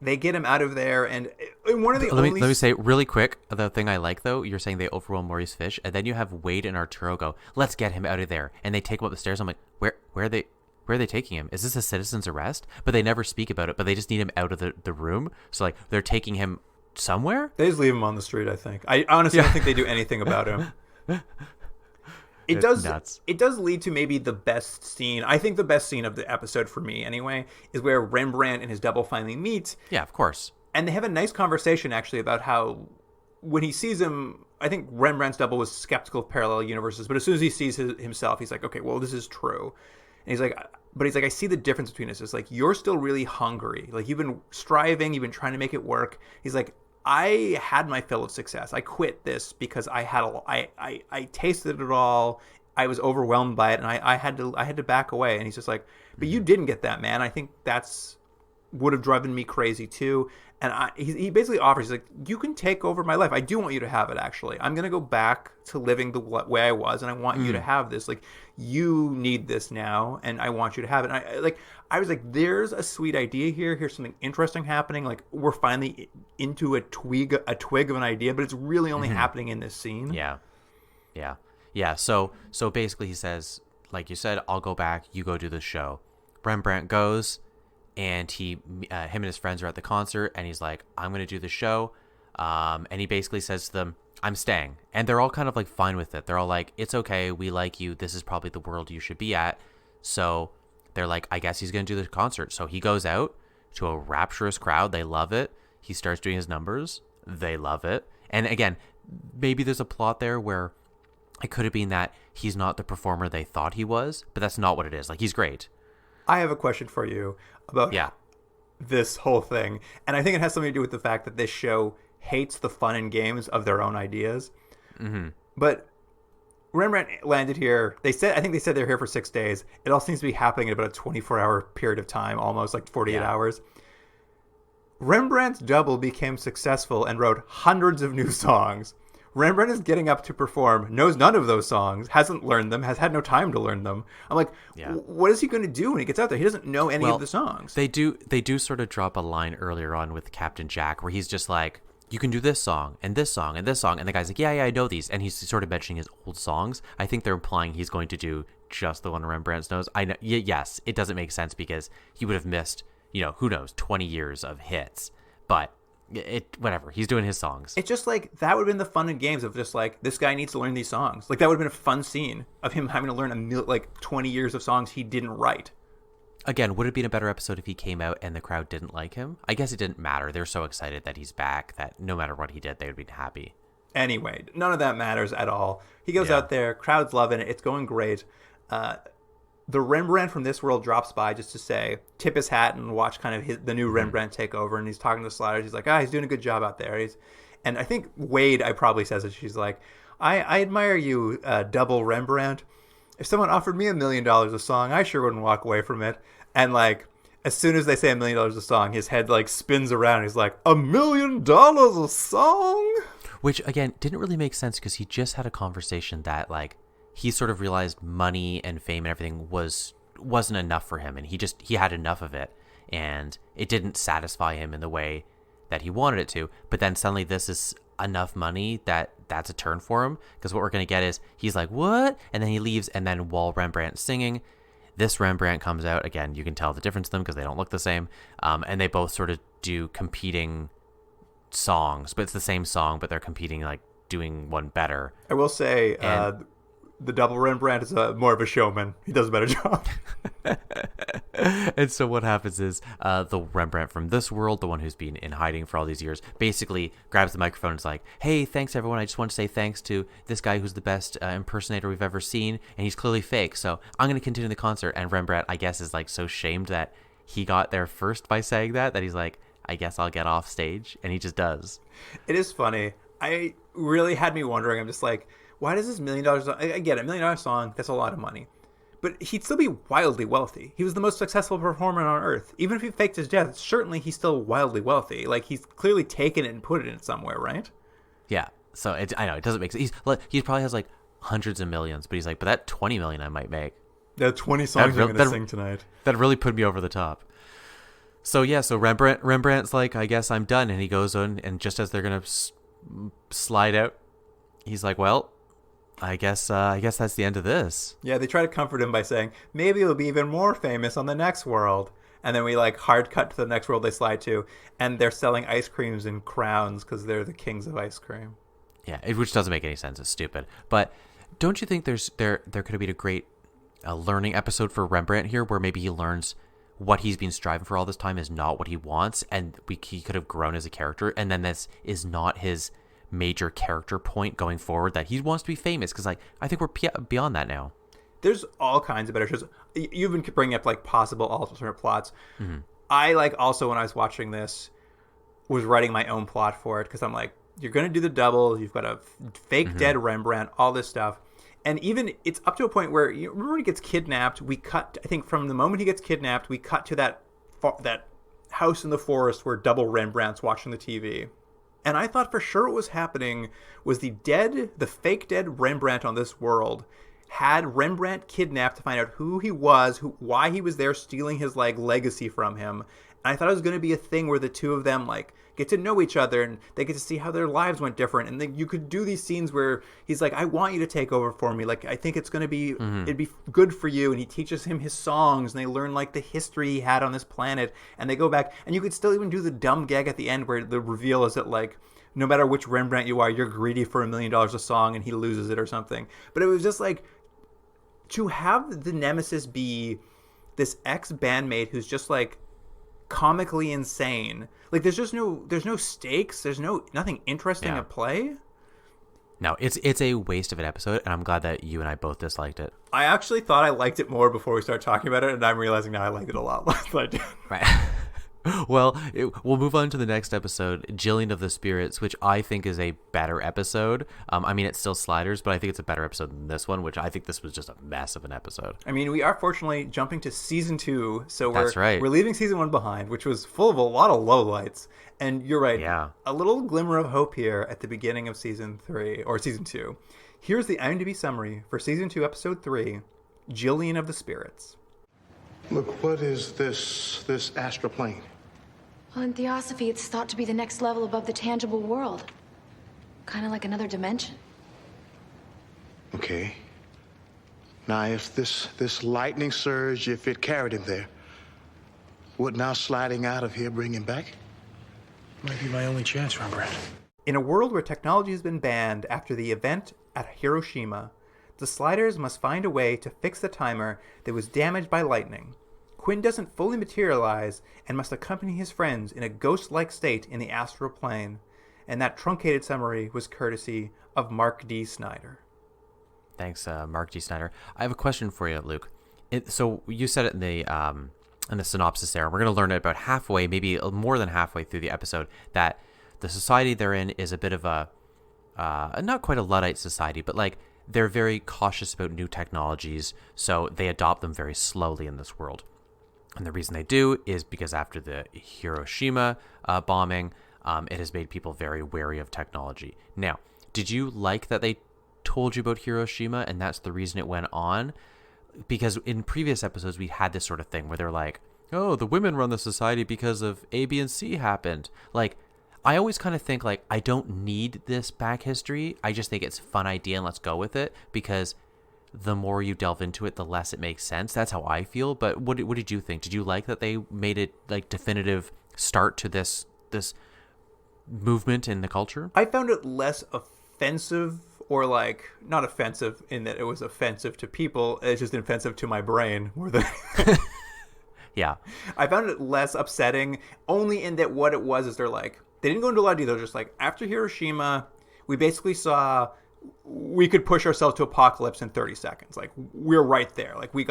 They get him out of there, and one of the let me say really quick, the thing I like, though, you're saying they overwhelm Maurice Fish, and then you have Wade and Arturo go, let's get him out of there, and they take him up the stairs. I'm like, where are they taking him? Is this a citizen's arrest? But they never speak about it, but they just need him out of the room. So, like, they're taking him somewhere? They just leave him on the street, I think. I honestly don't think they do anything about him. It does lead to maybe the best scene. I think the best scene of the episode for me, anyway, is where Rembrandt and his double finally meet. Yeah, of course. And they have a nice conversation, actually, about how when he sees him, I think Rembrandt's double was skeptical of parallel universes, but as soon as he sees himself, he's like, okay, well, this is true. And he's like, I see the difference between us. It's like, you're still really hungry. Like, you've been striving, you've been trying to make it work. He's like, I had my fill of success. I quit this because I tasted it all. I was overwhelmed by it, and I had to back away. And he's just like, but you didn't get that, man. I think would have driven me crazy too. And he basically offers, he's like, you can take over my life. I do want you to have it, actually. I'm going to go back to living the way I was, and I want you to have this. Like, you need this now, and I want you to have it. And I was like, there's a sweet idea here. Here's something interesting happening. Like, we're finally into a twig of an idea, but it's really only happening in this scene. Yeah. So basically he says, like you said, I'll go back. You go do the show. Rembrandt goes. And him and his friends are at the concert, and he's like, I'm going to do the show. And he basically says to them, I'm staying. And they're all kind of like fine with it. They're all like, it's okay. We like you. This is probably the world you should be at. So they're like, I guess he's going to do the concert. So he goes out to a rapturous crowd. They love it. He starts doing his numbers. They love it. And again, maybe there's a plot there where it could have been that he's not the performer they thought he was, but that's not what it is. Like, he's great. I have a question for you about this whole thing. And I think it has something to do with the fact that this show hates the fun and games of their own ideas. Mm-hmm. But Rembrandt landed here. I think they said they're here for 6 days. It all seems to be happening in about a 24-hour period of time, almost like 48 hours. Rembrandt's double became successful and wrote hundreds of new songs. Rembrandt is getting up to perform, knows none of those songs, hasn't learned them, has had no time to learn them. I'm like, what is he going to do when he gets out there? He doesn't know any of the songs. They do sort of drop a line earlier on with Captain Jack where he's just like, you can do this song and this song and this song. And the guy's like, yeah, I know these. And he's sort of mentioning his old songs. I think they're implying he's going to do just the one Rembrandt knows. I know, yes, it doesn't make sense because he would have missed, who knows, 20 years of hits. But whatever, he's doing his songs. It's just like, that would have been the fun and games of just like, this guy needs to learn these songs. Like, that would have been a fun scene of him having to learn 20 years of songs he didn't write. Again, would it have been a better episode if he came out and the crowd didn't like him? I guess it didn't matter. They're so excited that he's back that no matter what he did, they would be happy. Anyway, none of that matters at all. He goes out there, crowd's loving it, it's going great. The Rembrandt from this world drops by just to say, tip his hat and watch kind of the new Rembrandt take over. And he's talking to Sliders. He's like, he's doing a good job out there. And I think Wade, I probably says it. She's like, I admire you, double Rembrandt. If someone offered me $1 million a song, I sure wouldn't walk away from it. And like, as soon as they say $1 million a song, his head like spins around. He's like, $1 million a song? Which again, didn't really make sense because he just had a conversation that like, he sort of realized money and fame and everything wasn't enough for him, and he had enough of it, and it didn't satisfy him in the way that he wanted it to. But then suddenly this is enough money that's a turn for him, because what we're going to get is he's like, what? And then he leaves, and then while Rembrandt's singing, this Rembrandt comes out. Again, you can tell the difference in them because they don't look the same, and they both sort of do competing songs, but it's the same song, but they're competing, like doing one better. I will say, the double Rembrandt is more of a showman. He does a better job. And so what happens is the Rembrandt from this world, the one who's been in hiding for all these years, basically grabs the microphone and is like, hey, thanks everyone. I just want to say thanks to this guy who's the best impersonator we've ever seen. And he's clearly fake. So I'm going to continue the concert. And Rembrandt, I guess, is like so shamed that he got there first by saying that he's like, I guess I'll get off stage. And he just does. It is funny. I really had me wondering. I'm just like, why does this $1 million song, I get it, $1 million song, that's a lot of money. But he'd still be wildly wealthy. He was the most successful performer on Earth. Even if he faked his death, certainly he's still wildly wealthy. Like, he's clearly taken it and put it in somewhere, right? Yeah. So, I know, it doesn't make sense. He probably has, like, hundreds of millions, but he's like, but that 20 million I might make. Yeah, 20 songs I'm going to sing tonight. That really put me over the top. So, yeah, so Rembrandt's like, I guess I'm done. And he goes on, and just as they're going to slide out, he's like, well, I guess that's the end of this. Yeah, they try to comfort him by saying, maybe he'll be even more famous on the next world. And then we like hard cut to the next world they slide to, and they're selling ice creams in crowns because they're the kings of ice cream. Yeah, which doesn't make any sense. It's stupid. But don't you think there could have been a great learning episode for Rembrandt here, where maybe he learns what he's been striving for all this time is not what he wants, and he could have grown as a character, and then this is not his major character point going forward, that he wants to be famous, because like I think we're beyond that now. There's all kinds of better shows. You've been bringing up like possible alternate plots. Mm-hmm. I like also, when I was watching this, was writing my own plot for it, because I'm like, you're going to do the double, you've got a fake dead Rembrandt, all this stuff. And even it's up to a point where, remember when he gets kidnapped, we cut, I think from the moment he gets kidnapped, we cut to that house in the forest where double Rembrandt's watching the TV. And I thought for sure what was happening was the fake dead Rembrandt on this world had Rembrandt kidnapped to find out who he was, why he was there, stealing his like legacy from him. And I thought it was going to be a thing where the two of them like get to know each other and they get to see how their lives went different. And then you could do these scenes where he's like, I want you to take over for me. Like, I think it's going to be, it'd be good for you. And he teaches him his songs and they learn like the history he had on this planet. And they go back and you could still even do the dumb gag at the end where the reveal is that like, no matter which Rembrandt you are, you're greedy for $1 million a song and he loses it or something. But it was just like, to have the nemesis be this ex-bandmate who's just like comically insane. Like there's no stakes, there's nothing interesting at play. No, it's a waste of an episode, and I'm glad that you and I both disliked it. I actually thought I liked it more before we started talking about it, and I'm realizing now I liked it a lot less than I did. Right. Well, we'll move on to the next episode, Jillian of the Spirits, which I think is a better episode. I mean, it's still Sliders, but I think it's a better episode than this one, which I think this was just a mess of an episode. I mean, we are fortunately jumping to season 2, so That's right. We're leaving season 1 behind, which was full of a lot of lowlights. And you're right, a little glimmer of hope here at the beginning of season 3, or season 2. Here's the IMDb summary for season 2, episode 3, Jillian of the Spirits. Look, what is this astral plane? Well, in Theosophy, it's thought to be the next level above the tangible world. Kind of like another dimension. Okay. Now, if this lightning surge, if it carried him there, would now sliding out of here bring him back? Might be my only chance, Rembrandt. In a world where technology has been banned after the event at Hiroshima, the Sliders must find a way to fix the timer that was damaged by lightning. Quinn doesn't fully materialize and must accompany his friends in a ghost-like state in the astral plane. And that truncated summary was courtesy of Mark D. Snyder. Thanks, Mark D. Snyder. I have a question for you, Luke. So you said it in the synopsis there. We're going to learn it about halfway, maybe more than halfway through the episode, that the society they're in is a bit of a, not quite a Luddite society, but like they're very cautious about new technologies, so they adopt them very slowly in this world. And the reason they do is because after the Hiroshima bombing, it has made people very wary of technology. Now, did you like that they told you about Hiroshima and that's the reason it went on? Because in previous episodes, we had this sort of thing where they're like, oh, the women run the society because of A, B, and C happened. Like, I always kind of think, like, I don't need this back history. I just think it's a fun idea and let's go with it, because the more you delve into it, the less it makes sense. That's how I feel. But what did you think? Did you like that they made it like definitive start to this movement in the culture? I found it less offensive, or like not offensive in that it was offensive to people. It's just offensive to my brain more than. Yeah. I found it less upsetting only in that what it was is they didn't go into a lot of detail. Just like after Hiroshima, we basically saw we could push ourselves to apocalypse in 30 seconds. Like we're right there. Like we've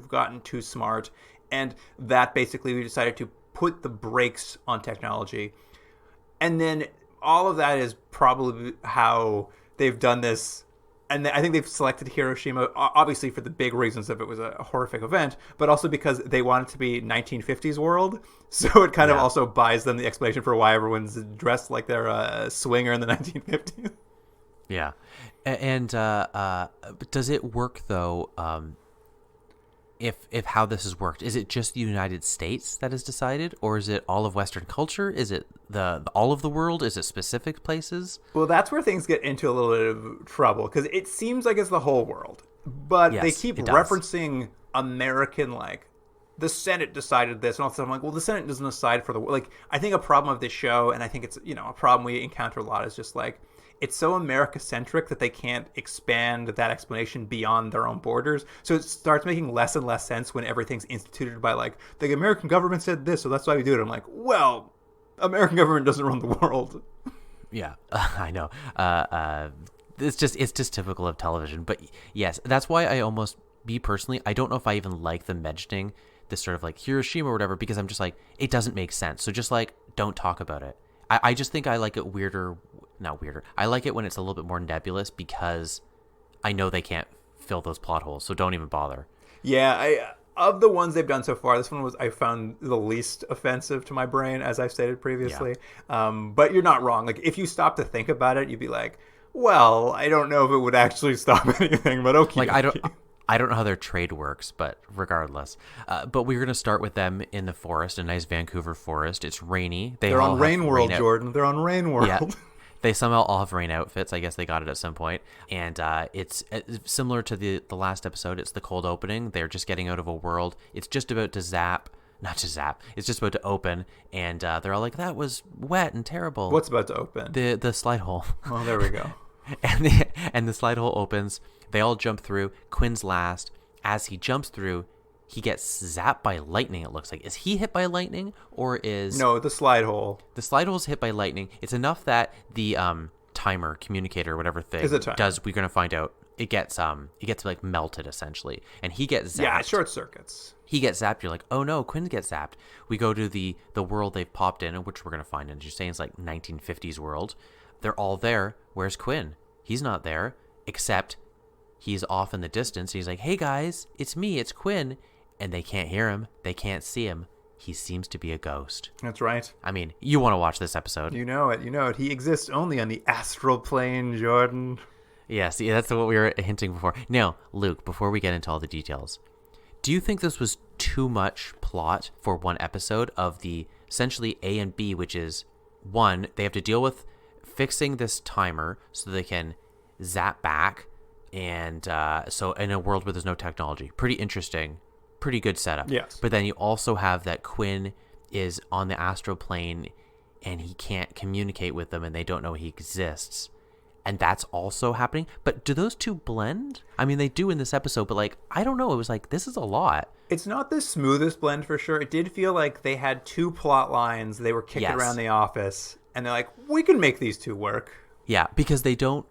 gotten too smart, and that basically we decided to put the brakes on technology. And then all of that is probably how they've done this. And I think they've selected Hiroshima, obviously for the big reasons of it was a horrific event, but also because they want it to be 1950s world. So it kind of also buys them the explanation for why everyone's dressed like they're a swinger in the 1950s. Yeah. And does it work, though, if how this has worked? Is it just the United States that is decided, or is it all of Western culture? Is it the all of the world? Is it specific places? Well, that's where things get into a little bit of trouble, because it seems like it's the whole world. But yes, they keep referencing American, like, the Senate decided this, and all of a sudden I'm like, well, the Senate doesn't decide for the world. Like, I think a problem of this show, and I think it's, a problem we encounter a lot, is just like, it's so America-centric that they can't expand that explanation beyond their own borders. So it starts making less and less sense when everything's instituted by, like, the American government said this, so that's why we do it. I'm like, well, American government doesn't run the world. Yeah, I know. It's just typical of television. But yes, that's why I almost, me personally, I don't know if I even like them mentioning this sort of like Hiroshima or whatever, because I'm just like, it doesn't make sense. So just like, don't talk about it. I just think I like it not weirder. I like it when it's a little bit more nebulous, because I know they can't fill those plot holes. So don't even bother. Yeah, of the ones they've done so far, this one was I found the least offensive to my brain, as I've stated previously. But you're not wrong. Like, if you stop to think about it, you'd be like, well, I don't know if it would actually stop anything, but okay. Like, I don't know how their trade works, but regardless. But we're going to start with them in the forest, a nice Vancouver forest. It's rainy. They're on Rain World, Jordan. They're on Rain World. Yeah. They somehow all have rain outfits. I guess they got it at some point. And it's similar to the last episode. It's the cold opening. They're just getting out of a world. It's just about to zap. Not to zap. It's just about to open. And they're all like, that was wet and terrible. What's about to open? The slide hole. Oh, there we go. and the slide hole opens. They all jump through. Quinn's last. As he jumps through, he gets zapped by lightning, it looks like. Is he hit by lightning, or is... No, the slide hole. The slide hole is hit by lightning. It's enough that the timer, communicator, whatever thing does, we're going to find out, it gets like melted, essentially. And he gets zapped. Yeah, short circuits. He gets zapped. You're like, oh no, Quinn gets zapped. We go to the world they've popped in, which we're going to find. And you're saying it's like 1950s world. They're all there. Where's Quinn? He's not there, except he's off in the distance. He's like, hey guys, it's me, it's Quinn. And they can't hear him. They can't see him. He seems to be a ghost. That's right. I mean, you want to watch this episode. You know it. He exists only on the astral plane, Jordan. Yes, yeah, that's what we were hinting before. Now, Luke, before we get into all the details, do you think this was too much plot for one episode of the essentially A and B, which is, one, they have to deal with fixing this timer so they can zap back, and so in a world where there's no technology. Pretty interesting. Pretty good setup. Yes. But then you also have that Quinn is on the astral plane and he can't communicate with them and they don't know he exists. And that's also happening. But do those two blend? I mean, they do in this episode, but like, I don't know. It was like, this is a lot. It's not the smoothest blend for sure. It did feel like they had two plot lines. They were kicking around the office and they're like, we can make these two work. Yeah, because they don't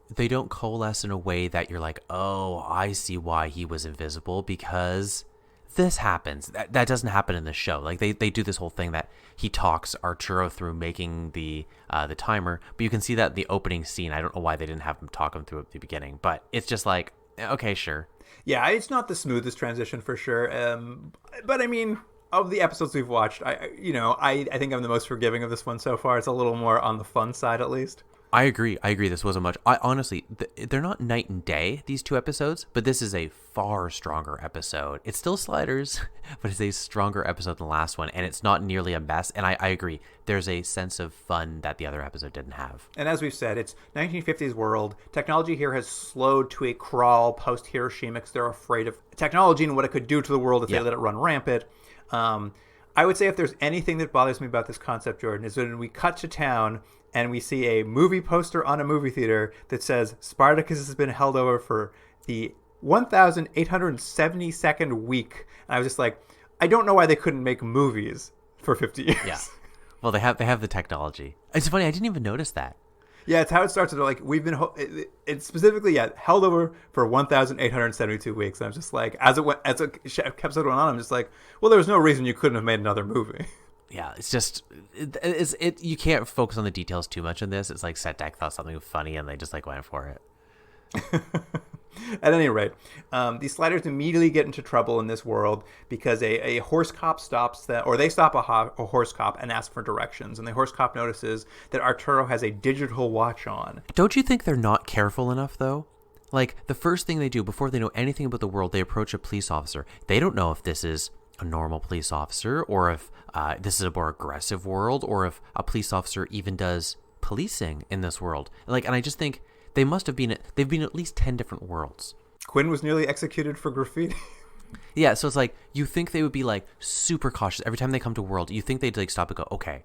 coalesce in a way that you're like, oh, I see why he was invisible, because this happens. That doesn't happen in the show. Like they do this whole thing that he talks Arturo through making the timer, but you can see that in the opening scene. I don't know why they didn't have him talk him through at the beginning, but it's just like, okay, sure. Yeah, it's not the smoothest transition for sure. But I mean, of the episodes we've watched, I think I'm the most forgiving of this one so far. It's a little more on the fun side, at least. I agree. This wasn't much. I honestly, they're not night and day, these two episodes, but this is a far stronger episode. It's still Sliders, but it's a stronger episode than the last one, and it's not nearly a mess. And I agree. There's a sense of fun that the other episode didn't have. And as we've said, it's 1950s world. Technology here has slowed to a crawl post-Hiroshima because they're afraid of technology and what it could do to the world if they let it run rampant. I would say if there's anything that bothers me about this concept, Jordan, is when we cut to town and we see a movie poster on a movie theater that says Spartacus has been held over for the 1,872nd week. And I was just like, I don't know why they couldn't make movies for 50 years. Yeah. Well, they have the technology. It's funny, I didn't even notice that. Yeah, it's how it starts. They're like, we've been it's specifically held over for 1,872 weeks. And I was just like, as the episode went on, I'm just like, well, there was no reason you couldn't have made another movie. Yeah, it's just you can't focus on the details too much in this. It's like Set Deck thought something funny and they just like went for it. At any rate, these Sliders immediately get into trouble in this world because a horse cop stops them, or they stop a horse cop and ask for directions. And the horse cop notices that Arturo has a digital watch on. Don't you think they're not careful enough, though? Like, the first thing they do before they know anything about the world, they approach a police officer. They don't know if this is a normal police officer, or if this is a more aggressive world, or if a police officer even does policing in this world. Like, and I just think they've been at least 10 different worlds. Quinn was nearly executed for graffiti. Yeah, so it's like, you think they would be like super cautious every time they come to a world. You think they'd like stop and go, okay,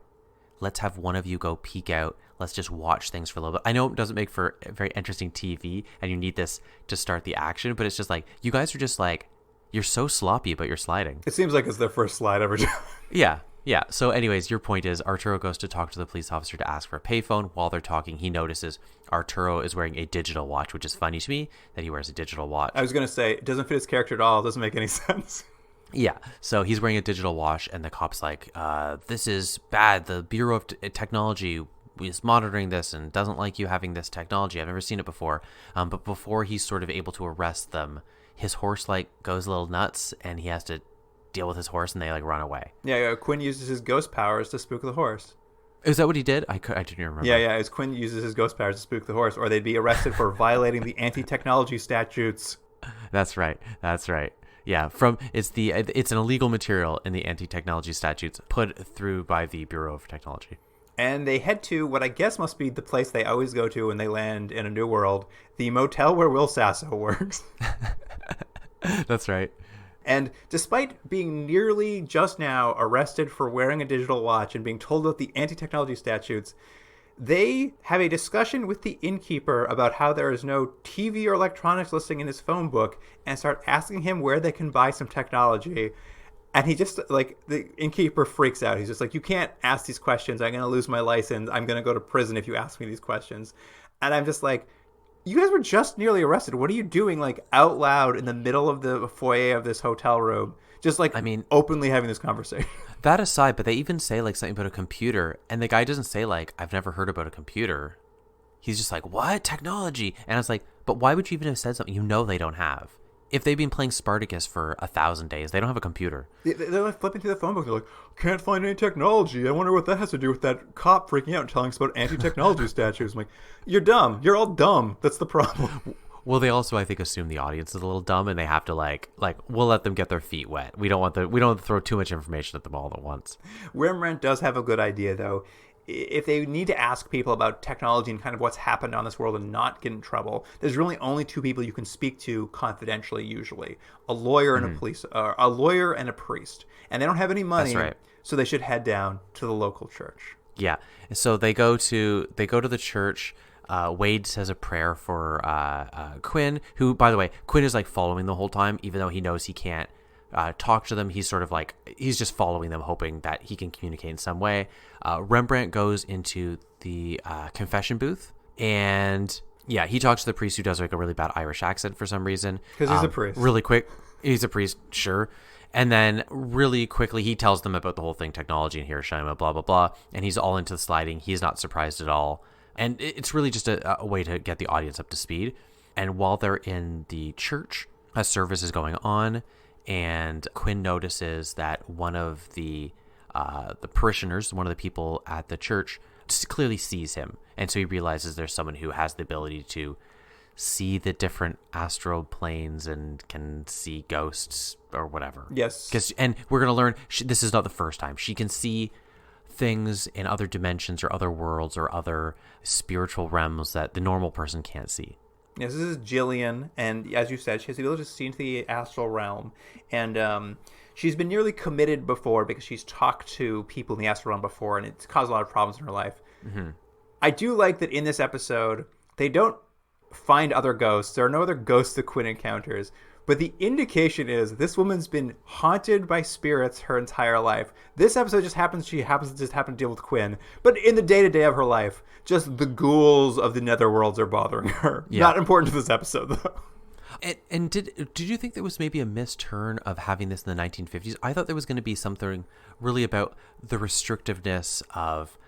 let's have one of you go peek out. Let's just watch things for a little bit. I know it doesn't make for very interesting TV, and you need this to start the action, but it's just like, you guys are just like, you're so sloppy about your sliding. It seems like it's their first slide ever done. Yeah. So anyways, your point is Arturo goes to talk to the police officer to ask for a payphone. While they're talking, he notices Arturo is wearing a digital watch, which is funny to me that he wears a digital watch. I was going to say, it doesn't fit his character at all. It doesn't make any sense. Yeah. So he's wearing a digital watch, and the cop's like, this is bad. The Bureau of Technology is monitoring this and doesn't like you having this technology. I've never seen it before. But before he's sort of able to arrest them, his horse like goes a little nuts, and he has to deal with his horse, and they like run away. Yeah, Quinn uses his ghost powers to spook the horse. Is that what he did? I didn't remember. Yeah, as Quinn uses his ghost powers to spook the horse, or they'd be arrested for violating the anti-technology statutes. That's right. Yeah, it's an illegal material in the anti-technology statutes put through by the Bureau of Technology. And they head to what I guess must be the place they always go to when they land in a new world, the motel where Will Sasso works. That's right. And despite being nearly just now arrested for wearing a digital watch and being told about the anti-technology statutes, they have a discussion with the innkeeper about how there is no TV or electronics listing in his phone book and start asking him where they can buy some technology. And he just, like, the innkeeper freaks out. He's just like, you can't ask these questions. I'm going to lose my license. I'm going to go to prison if you ask me these questions. And I'm just like, you guys were just nearly arrested. What are you doing, like, out loud in the middle of the foyer of this hotel room? Just, like, openly having this conversation. That aside, but they even say, like, something about a computer. And the guy doesn't say, like, I've never heard about a computer. He's just like, what? Technology? And I was like, but why would you even have said something you know they don't have? If they've been playing Spartacus for 1,000 days, they don't have a computer. They're like flipping through the phone book. They're like, can't find any technology. I wonder what that has to do with that cop freaking out and telling us about anti-technology statutes. I'm like, you're dumb. You're all dumb. That's the problem. Well, they also, I think, assume the audience is a little dumb, and they have to like we'll let them get their feet wet. We don't want to throw too much information at them all at once. Rembrandt does have a good idea, though. If they need to ask people about technology and kind of what's happened on this world and not get in trouble, there's really only two people you can speak to confidentially. Usually, a lawyer and a lawyer and a priest, and they don't have any money, That's right. So they should head down to the local church. Yeah, so they go to the church. Wade says a prayer for Quinn, who, by the way, Quinn is like following the whole time, even though he knows he can't talk to them. He's sort of like, he's just following them, hoping that he can communicate in some way. Rembrandt goes into the confession booth, and yeah, he talks to the priest, who does like a really bad Irish accent for some reason. Because he's a priest. Really quick. He's a priest, sure. And then really quickly, he tells them about the whole thing, technology in Hiroshima, blah, blah, blah. And he's all into the sliding. He's not surprised at all. And it's really just a way to get the audience up to speed. And while they're in the church, a service is going on, and Quinn notices that one of the parishioners, one of the people at the church, just clearly sees him. And so he realizes there's someone who has the ability to see the different astral planes and can see ghosts or whatever. Yes. And we're going to learn, this is not the first time. She can see things in other dimensions or other worlds or other spiritual realms that the normal person can't see. Yes, this is Jillian, and as you said, she has the ability to see into the astral realm, and she's been nearly committed before because she's talked to people in the astral realm before, and it's caused a lot of problems in her life. Mm-hmm. I do like that in this episode, they don't find other ghosts. There are no other ghosts that Quinn encounters. But the indication is this woman's been haunted by spirits her entire life. This episode just happens to deal with Quinn. But in the day-to-day of her life, just the ghouls of the netherworlds are bothering her. Yeah. Not important to this episode, though. And did you think there was maybe a misturn of having this in the 1950s? I thought there was going to be something really about the restrictiveness of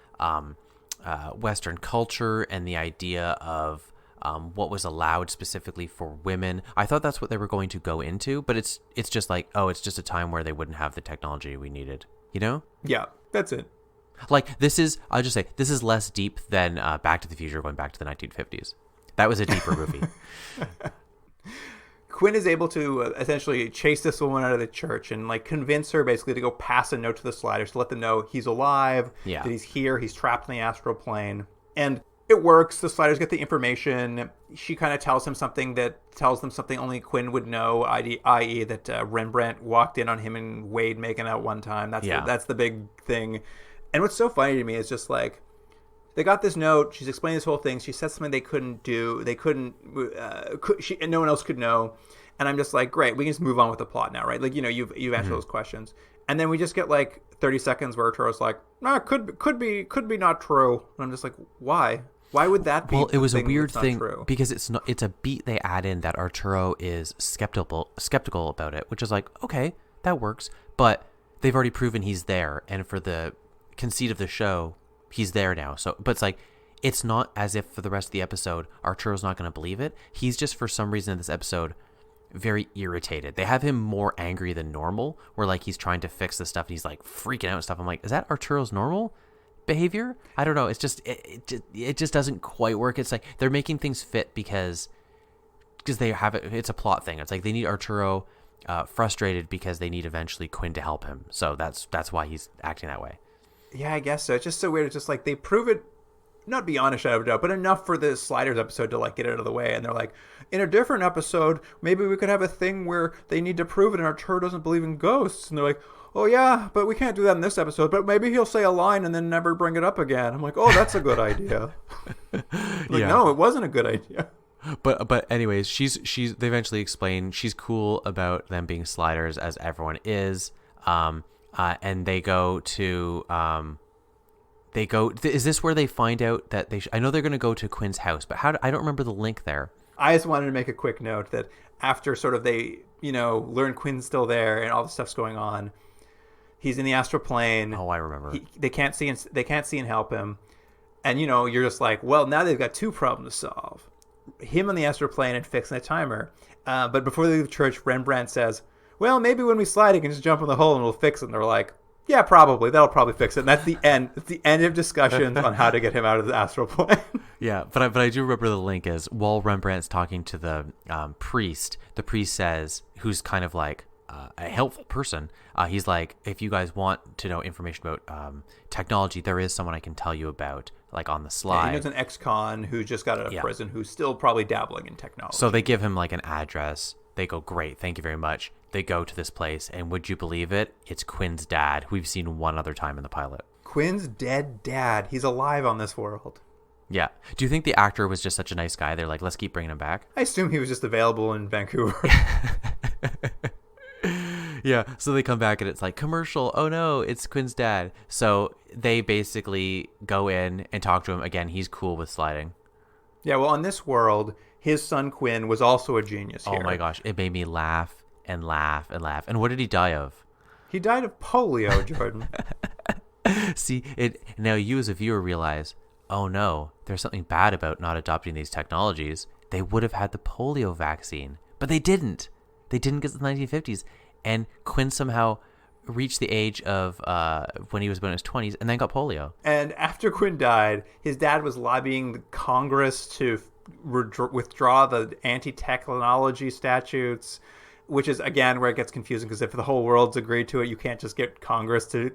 Western culture and the idea of what was allowed specifically for women. I thought that's what they were going to go into, but it's just like, oh, it's just a time where they wouldn't have the technology we needed, you know? Yeah, that's it. Like, I'll just say, this is less deep than Back to the Future going back to the 1950s. That was a deeper movie. Quinn is able to essentially chase this woman out of the church and like convince her basically to go pass a note to the sliders to let them know he's alive, that he's here, he's trapped in the astral plane. And it works. The sliders get the information. She kind of tells them something only Quinn would know, i.e. that Rembrandt walked in on him and Wade making out one time. That's the big thing. And what's so funny to me is just like, they got this note. She's explaining this whole thing. She said something they couldn't do. And no one else could know. And I'm just like, great, we can just move on with the plot now, right? Like, you know, you've answered those questions. And then we just get like 30 seconds where Arturo's like, no, could be not true. And I'm just like, why? Why would that be? Well, it was a weird thing because it's a beat they add in that Arturo is skeptical about it, which is like, okay, that works, but they've already proven he's there, and for the conceit of the show, he's there now. So, but it's like, it's not as if for the rest of the episode Arturo's not going to believe it. He's just, for some reason in this episode, very irritated. They have him more angry than normal, where like he's trying to fix this stuff and he's like freaking out and stuff. I'm like, is that Arturo's normal behavior? I don't know. It's just it just doesn't quite work. It's like they're making things fit because they have it. It's a plot thing. It's like they need Arturo frustrated because they need eventually Quinn to help him. So that's why he's acting that way. Yeah, I guess so. It's just so weird. It's just like they prove it, not beyond a shadow of a doubt, but enough for the Sliders episode to like get it out of the way. And they're like, in a different episode, maybe we could have a thing where they need to prove it and Arturo doesn't believe in ghosts. And they're like, oh yeah, but we can't do that in this episode. But maybe he'll say a line and then never bring it up again. I'm like, oh, that's a good idea. No, it wasn't a good idea. But anyways, they eventually explain she's cool about them being Sliders, as everyone is. And they go to is this where they find out that I know they're going to go to Quinn's house, but I don't remember the link there. I just wanted to make a quick note that after sort of they, learn Quinn's still there and all the stuff's going on, he's in the astral plane. Oh, I remember. They can't see and help him. And, you're just like, well, now they've got two problems to solve. Him on the astral plane and fixing a timer. But before they leave the church, Rembrandt says, well, maybe when we slide, he can just jump in the hole and we'll fix it. And they're like, yeah, probably. That'll probably fix it. And that's the end. It's the end of discussions on how to get him out of the astral plane. Yeah, but I do remember the link is while Rembrandt's talking to the priest, the priest says, who's kind of like a helpful person, he's like, if you guys want to know information about technology, there is someone I can tell you about, like on the slide. Yeah, he knows an ex-con who just got out of prison who's still probably dabbling in technology. So they give him like an address. They go, great, thank you very much. They go to this place, and would you believe it? It's Quinn's dad, who we've seen one other time in the pilot. Quinn's dead dad. He's alive on this world. Yeah. Do you think the actor was just such a nice guy? They're like, let's keep bringing him back? I assume he was just available in Vancouver. Yeah. So they come back, and it's like, commercial. Oh, no, it's Quinn's dad. So they basically go in and talk to him. Again, he's cool with sliding. Yeah, well, on this world, his son Quinn was also a genius here. Oh, my gosh. It made me laugh and laugh and laugh. And what did he die of? He died of polio, Jordan. See, now you as a viewer realize, oh no, there's something bad about not adopting these technologies. They would have had the polio vaccine, but they didn't. They didn't get to the 1950s. And Quinn somehow reached the age of when he was about in his 20s and then got polio. And after Quinn died, his dad was lobbying the Congress to withdraw the anti-technology statutes, which is, again, where it gets confusing, because if the whole world's agreed to it, you can't just get Congress to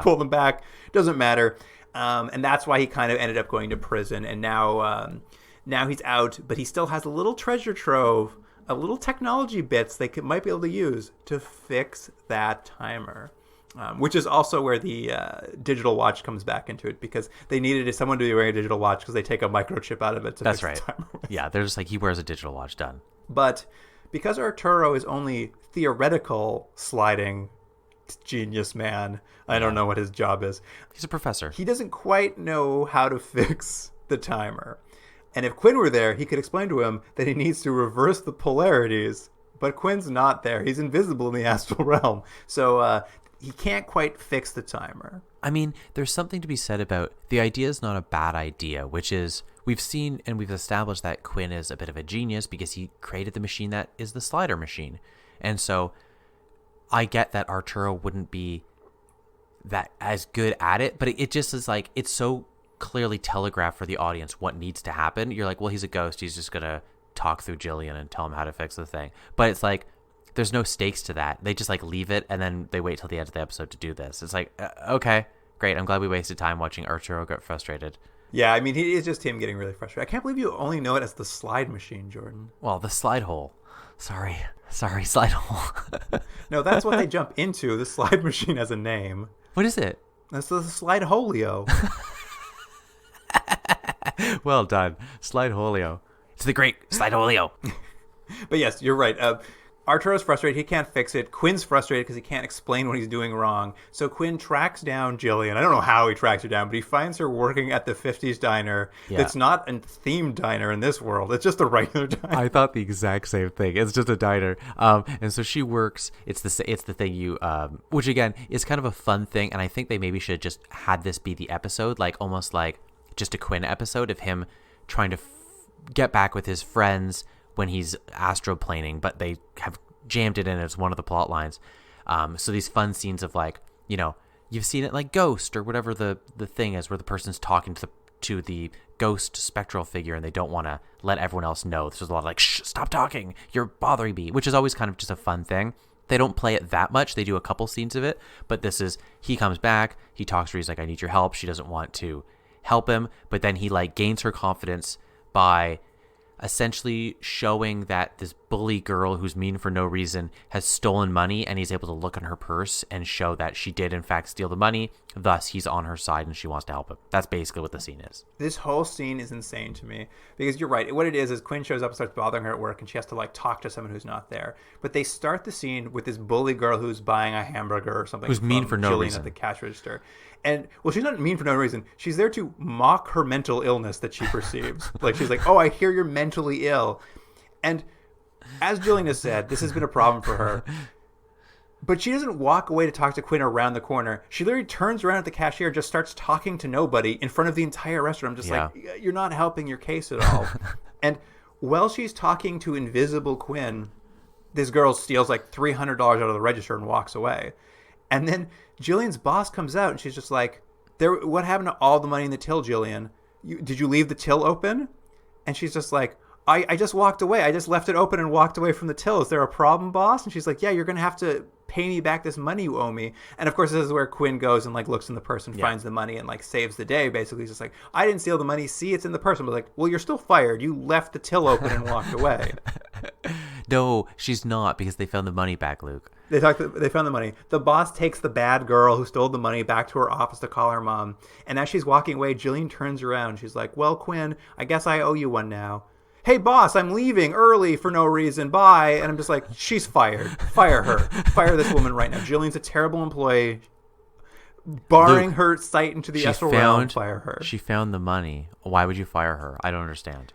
pull them back. It doesn't matter. And that's why he kind of ended up going to prison. And now he's out, but he still has a little treasure trove of little technology bits they might be able to use to fix that timer. Which is also where the digital watch comes back into it, because they needed someone to be wearing a digital watch because they take a microchip out of it to fix the timer. Yeah, they're just like, he wears a digital watch, done. But because Arturo is only theoretical sliding genius man, I don't know what his job is. He's a professor. He doesn't quite know how to fix the timer. And if Quinn were there, he could explain to him that he needs to reverse the polarities. But Quinn's not there. He's invisible in the astral realm. So he can't quite fix the timer. I mean, there's something to be said about the idea is not a bad idea, which is we've seen and we've established that Quinn is a bit of a genius because he created the machine that is the slider machine. And so I get that Arturo wouldn't be that as good at it, but it just is like, it's so clearly telegraphed for the audience what needs to happen. You're like, well, he's a ghost. He's just going to talk through Jillian and tell him how to fix the thing. But it's like, there's no stakes to that. They just like leave it and then they wait till the end of the episode to do this. It's like, okay, great. I'm glad we wasted time watching Arturo get frustrated. Yeah, I mean, it's just him getting really frustrated. I can't believe you only know it as the slide machine, Jordan. Well, the slide hole. Sorry, slide hole. No, that's what they jump into. The slide machine has a name. What is it? That's the slide holio. Well done. Slide holio. It's the great slide holio. But yes, you're right. Arturo's frustrated. He can't fix it. Quinn's frustrated because he can't explain what he's doing wrong. So Quinn tracks down Jillian. I don't know how he tracks her down, but he finds her working at the 50s diner. Yeah. That's not a themed diner in this world. It's just a regular diner. I thought the exact same thing. It's just a diner. And so she works. It's the thing you, which again is kind of a fun thing. And I think they maybe should have just had this be the episode, like almost like just a Quinn episode of him trying to get back with his friends when he's astroplaning, but they have jammed it in as one of the plot lines. So these fun scenes of like, you know, you've seen it like Ghost or whatever the thing is, where the person's talking to the ghost spectral figure and they don't want to let everyone else know. There's a lot of like, shh, stop talking, you're bothering me, which is always kind of just a fun thing. They don't play it that much. They do a couple scenes of it, but this is, he comes back, he talks to her, he's like, I need your help. She doesn't want to help him, but then he like gains her confidence by essentially showing that this bully girl who's mean for no reason has stolen money, and he's able to look in her purse and show that she did in fact steal the money. Thus, he's on her side and she wants to help him. That's basically what the scene is. This whole scene is insane to me because you're right. What it is Quinn shows up and starts bothering her at work, and she has to like talk to someone who's not there. But they start the scene with this bully girl who's buying a hamburger or something. Who's mean for no Jillian reason at the cash register. And, well, she's not mean for no reason. She's there to mock her mental illness that she perceives. Like, she's like, oh, I hear you're mentally ill. And as Jillian has said, this has been a problem for her. But she doesn't walk away to talk to Quinn around the corner. She literally turns around at the cashier and just starts talking to nobody in front of the entire restaurant. I'm just like, you're not helping your case at all. And while she's talking to invisible Quinn, this girl steals like $300 out of the register and walks away. And then Jillian's boss comes out and she's just like, what happened to all the money in the till, Jillian? Did you leave the till open? And she's just like, I just walked away. I just left it open and walked away from the till. Is there a problem, boss? And she's like, yeah, you're going to have to pay me back this money you owe me. And of course, this is where Quinn goes and like looks in the purse and finds the money and like saves the day. Basically, he's just like, I didn't steal the money. See, it's in the purse. But like, well, you're still fired. You left the till open and walked away. No, she's not, because they found the money back, Luke. They found the money. The boss takes the bad girl who stole the money back to her office to call her mom. And as she's walking away, Jillian turns around. She's like, well, Quinn, I guess I owe you one now. Hey, boss, I'm leaving early for no reason. Bye. And I'm just like, she's fired. Fire her. Fire this woman right now. Jillian's a terrible employee. Barring Luke, her sight into the astral realm, fire her. She found the money. Why would you fire her? I don't understand.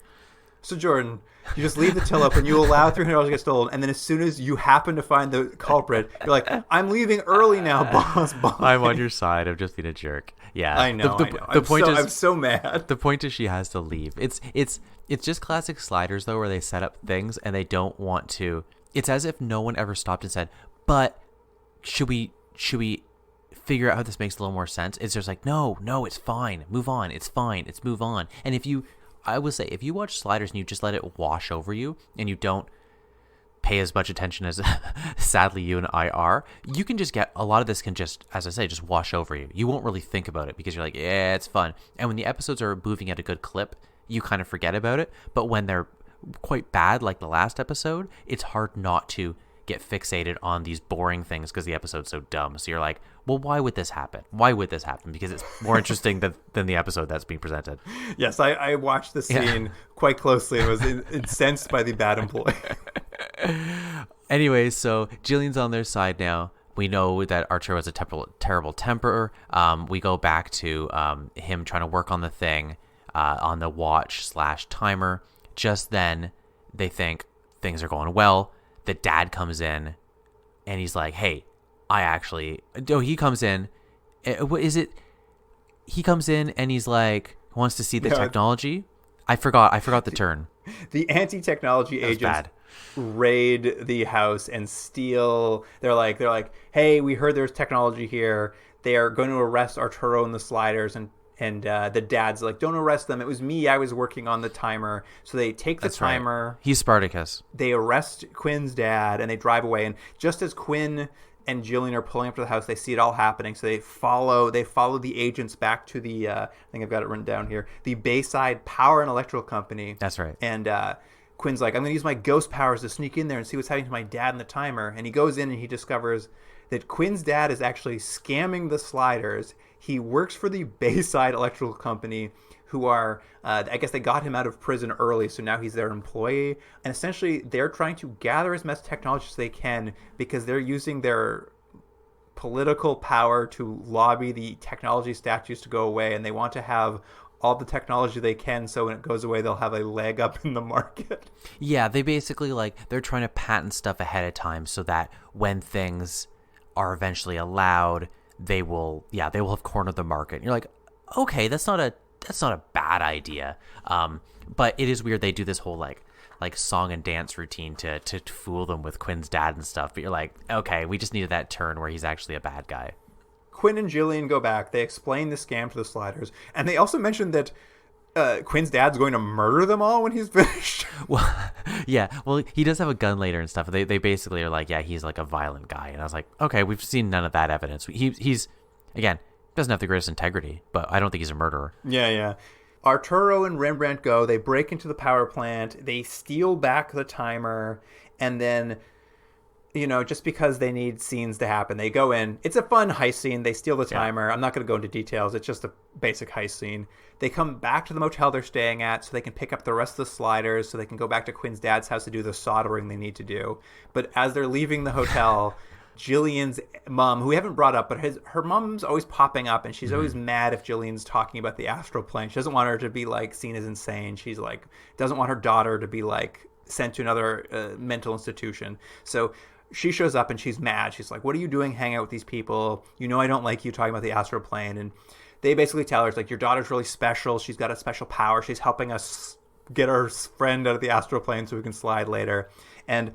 So, Jordan, you just leave the till open, you allow $300 to get stolen, and then as soon as you happen to find the culprit, you're like, I'm leaving early now, boss. I'm on your side. I've just been a jerk. Yeah. I know. I'm so mad. The point is she has to leave. It's just classic Sliders, though, where they set up things and they don't want to. It's as if no one ever stopped and said, but should we figure out how this makes a little more sense? It's just like, no, it's fine. Move on. It's fine. It's move on. And I would say, if you watch Sliders and you just let it wash over you and you don't pay as much attention as sadly you and I are, you can just get, a lot of this can just, as I say, just wash over you. You won't really think about it because you're like, yeah, it's fun. And when the episodes are moving at a good clip, you kind of forget about it. But when they're quite bad, like the last episode, it's hard not to get fixated on these boring things because the episode's so dumb. So you're like, well, why would this happen? Why would this happen? Because it's more interesting than the episode that's being presented. Yes, I watched the scene quite closely and was incensed by the bad employee. Anyway, so Jillian's on their side now. We know that Arturo has a terrible temper. We go back to him trying to work on the thing, on the watch/timer. Just then, they think things are going well. The dad comes in, and he's like, hey, he comes in. What is it? He comes in, and he's like, wants to see the technology. I forgot the turn. The anti-technology agents raid the house and steal. They're like, hey, we heard there's technology here. They are going to arrest Arturo and the Sliders, and the dad's like, don't arrest them. It was me. I was working on the timer. So they take the timer. Right. He's Spartacus. They arrest Quinn's dad and they drive away. And just as Quinn and Jillian are pulling up to the house, they see it all happening. So they follow the agents back to the, I think I've got it written down here, the Bayside Power and Electrical Company. That's right. And Quinn's like, I'm going to use my ghost powers to sneak in there and see what's happening to my dad and the timer. And he goes in and he discovers that Quinn's dad is actually scamming the Sliders. He works for the Bayside Electrical Company, who are, I guess they got him out of prison early, so now he's their employee. And essentially, they're trying to gather as much technology as they can because they're using their political power to lobby the technology statues to go away, and they want to have all the technology they can so when it goes away, they'll have a leg up in the market. Yeah, they basically, they're trying to patent stuff ahead of time so that when things are eventually allowed, they will have cornered the market. And you're like, okay, that's not that's not a bad idea. But it is weird they do this whole like song and dance routine to fool them with Quinn's dad and stuff. But you're like, okay, we just needed that turn where he's actually a bad guy. Quinn and Jillian go back. They explain the scam to the Sliders, and they also mention that Quinn's dad's going to murder them all when he's finished. Well, yeah. Well, he does have a gun later and stuff. They basically are like, yeah, he's like a violent guy. And I was like, okay, we've seen none of that evidence. He's again, doesn't have the greatest integrity, but I don't think he's a murderer. Yeah. Arturo and Rembrandt go. They break into the power plant. They steal back the timer, and then, just because they need scenes to happen, they go in. It's a fun heist scene. They steal the timer. I'm not going to go into details. It's just a basic heist scene. They come back to the motel they're staying at so they can pick up the rest of the Sliders so they can go back to Quinn's dad's house to do the soldering they need to do. But as they're leaving the hotel, Jillian's mom, who we haven't brought up, but her mom's always popping up, and she's always mad if Jillian's talking about the astral plane. She doesn't want her to be like seen as insane. She's like, doesn't want her daughter to be like sent to another mental institution. So she shows up and she's mad. She's like, what are you doing hanging out with these people? I don't like you talking about the astral plane. And they basically tell her, it's like, your daughter's really special. She's got a special power. She's helping us get our friend out of the astral plane so we can slide later. And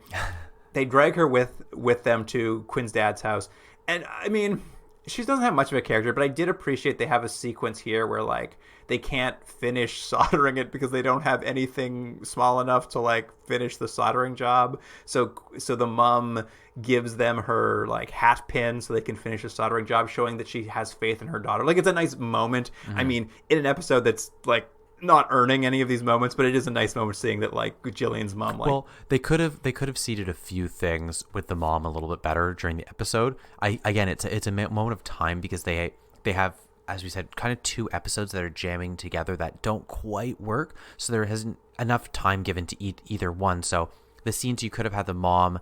they drag her with them to Quinn's dad's house. And I mean, she doesn't have much of a character, but I did appreciate they have a sequence here where like they can't finish soldering it because they don't have anything small enough to like finish the soldering job. So the mom gives them her like hat pin so they can finish the soldering job, showing that she has faith in her daughter. Like, it's a nice moment. I mean, in an episode that's like not earning any of these moments, but it is a nice moment seeing that like Jillian's mom, like, well, they could have seeded a few things with the mom a little bit better during the episode. It's a moment of time because they have, as we said, kind of two episodes that are jamming together that don't quite work, so there isn't enough time given to either one. So the scenes you could have had the mom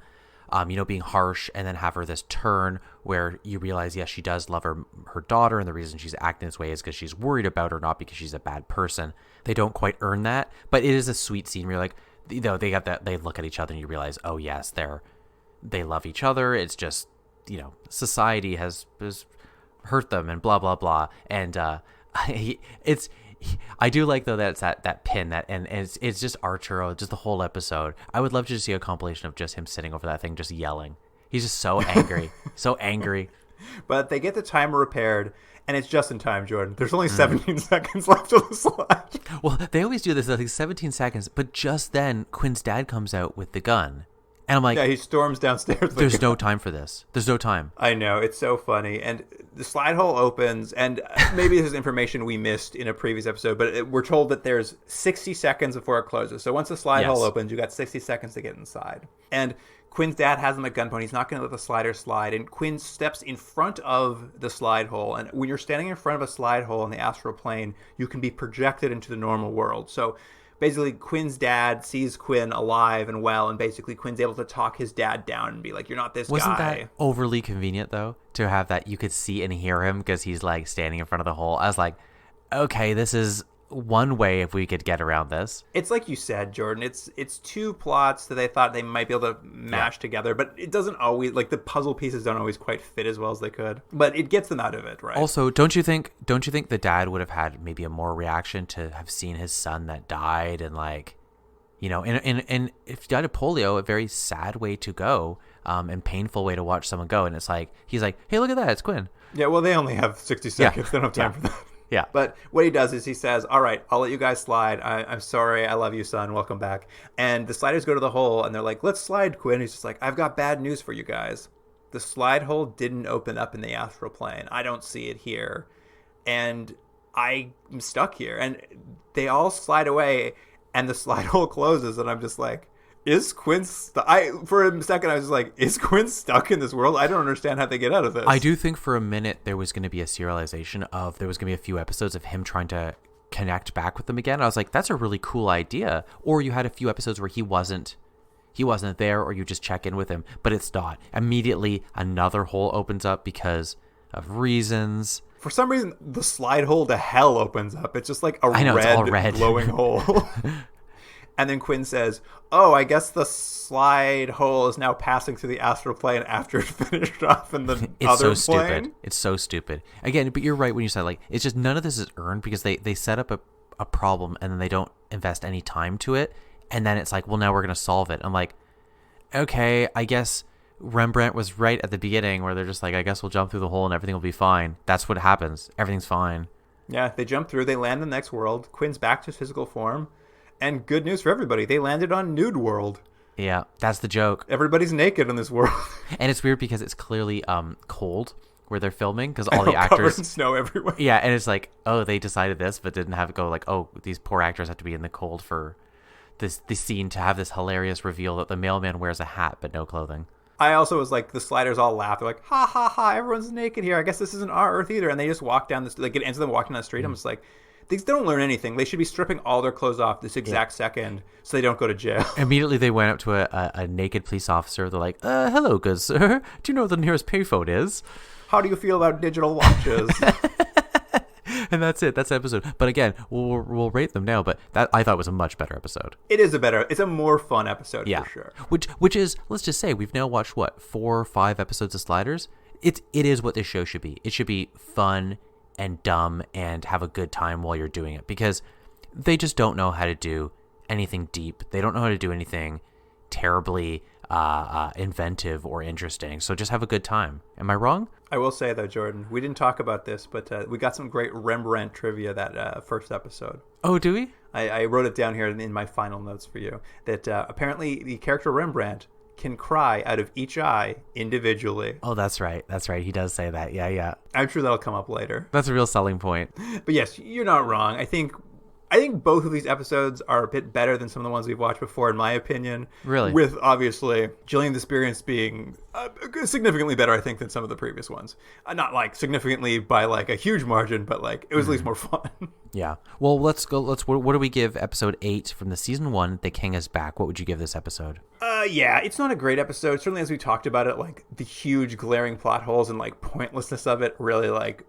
being harsh, and then have her this turn where you realize, yes, she does love her daughter, and the reason she's acting this way is because she's worried about her, not because she's a bad person. They don't quite earn that, but it is a sweet scene where you're like, they got that, they look at each other and you realize, oh yes, they love each other. It's just, society has hurt them and blah blah blah, and I do like though that it's that pin and it's just Arturo, just the whole episode. I would love to just see a compilation of just him sitting over that thing just yelling. He's just so angry. So angry. But they get the timer repaired, and it's just in time, Jordan. There's only 17 seconds left of the slide. Well, they always do this, like 17 seconds, but just then Quinn's dad comes out with the gun. And I'm like, yeah, he storms downstairs. There's no time for this. There's no time. I know. It's so funny. And the slide hole opens, and maybe this is information we missed in a previous episode, but we're told that there's 60 seconds before it closes. So once the slide hole opens, you got 60 seconds to get inside. And Quinn's dad has him at gunpoint. He's not going to let the slider slide. And Quinn steps in front of the slide hole. And when you're standing in front of a slide hole in the astral plane, you can be projected into the normal world. So basically, Quinn's dad sees Quinn alive and well, and basically Quinn's able to talk his dad down and be like, you're not this Wasn't guy. That overly convenient, though, to have that you could see and hear him because he's, like, standing in front of the hole? I was like, okay, this is one way if we could get around this. It's like you said, Jordan. It's two plots that they thought they might be able to mash together, but it doesn't always, like, the puzzle pieces don't always quite fit as well as they could. But it gets them out of it, right? Also, don't you think the dad would have had maybe a more reaction to have seen his son that died, and like, and if he died of polio, a very sad way to go, and painful way to watch someone go. And it's like, he's like, hey, look at that, it's Quinn. Yeah, well, they only have 60 seconds. They don't have time for that. Yeah. But what he does is he says, all right, I'll let you guys slide. I'm sorry. I love you, son. Welcome back. And the sliders go to the hole, and they're like, let's slide, Quinn. He's just like, I've got bad news for you guys. The slide hole didn't open up in the astral plane. I don't see it here. And I'm stuck here. And they all slide away, and the slide hole closes, and I'm just like, is Quinn for a second I was just like, is Quinn stuck in this world? I don't understand how they get out of this. I do think for a minute there was going to be a serialization of, there was going to be a few episodes of him trying to connect back with them again. I was like, that's a really cool idea. Or you had a few episodes where he wasn't there, or you just check in with him, but it's not. Immediately another hole opens up because of reasons. For some reason, the slide hole to hell opens up. It's just like a red glowing hole. And then Quinn says, "Oh, I guess the slide hole is now passing through the astral plane after it finished off in the It's other so plane." stupid. It's so stupid. Again, but you're right when you said, like, it's just none of this is earned because they set up a problem and then they don't invest any time to it. And then it's like, well, now we're going to solve it. I'm like, okay, I guess Rembrandt was right at the beginning where they're just like, I guess we'll jump through the hole and everything will be fine. That's what happens. Everything's fine. Yeah, they jump through. They land in the next world. Quinn's back to his physical form. And good news for everybody. They landed on Nude World. Yeah, that's the joke. Everybody's naked in this world. And it's weird because it's clearly cold where they're filming because all the Covered in actors... snow everywhere. Yeah, and it's like, oh, they decided this, but didn't have it go like, oh, these poor actors have to be in the cold for this scene to have this hilarious reveal that the mailman wears a hat but no clothing. I also was like, the sliders all laugh. They're like, ha, ha, ha, everyone's naked here. I guess this isn't our Earth either. And they just walk down this, like, it ends with them walking down the street. I'm just like, these don't learn anything. They should be stripping all their clothes off this exact second so they don't go to jail. Immediately they went up to a naked police officer. They're like, hello, good sir. Do you know where the nearest payphone is? How do you feel about digital watches? And that's it. That's the episode. But again, we'll rate them now. But that I thought was a much better episode. It's a more fun episode for sure. Which is, let's just say, we've now watched, what, 4 or 5 episodes of Sliders? It is what this show should be. It should be fun and dumb and have a good time while you're doing it, because they just don't know how to do anything deep. They don't know how to do anything terribly inventive or interesting. So just have a good time. Am I wrong? I will say, though, Jordan, we didn't talk about this, but we got some great Rembrandt trivia that first episode. Oh, do we? I wrote it down here in my final notes for you, that apparently the character Rembrandt can cry out of each eye individually. Oh, that's right. He does say that. Yeah. I'm sure that'll come up later. That's a real selling point. But yes, you're not wrong. I think both of these episodes are a bit better than some of the ones we've watched before, in my opinion. Really? With, obviously, Jillian's Experience being significantly better, I think, than some of the previous ones. Not, like, significantly by, like, a huge margin, but, like, it was at least more fun. Yeah. Well, let's go. What do we give episode 8 from the season 1, The King is Back? What would you give this episode? Yeah, it's not a great episode. Certainly, as we talked about it, like, the huge glaring plot holes and, like, pointlessness of it really, like,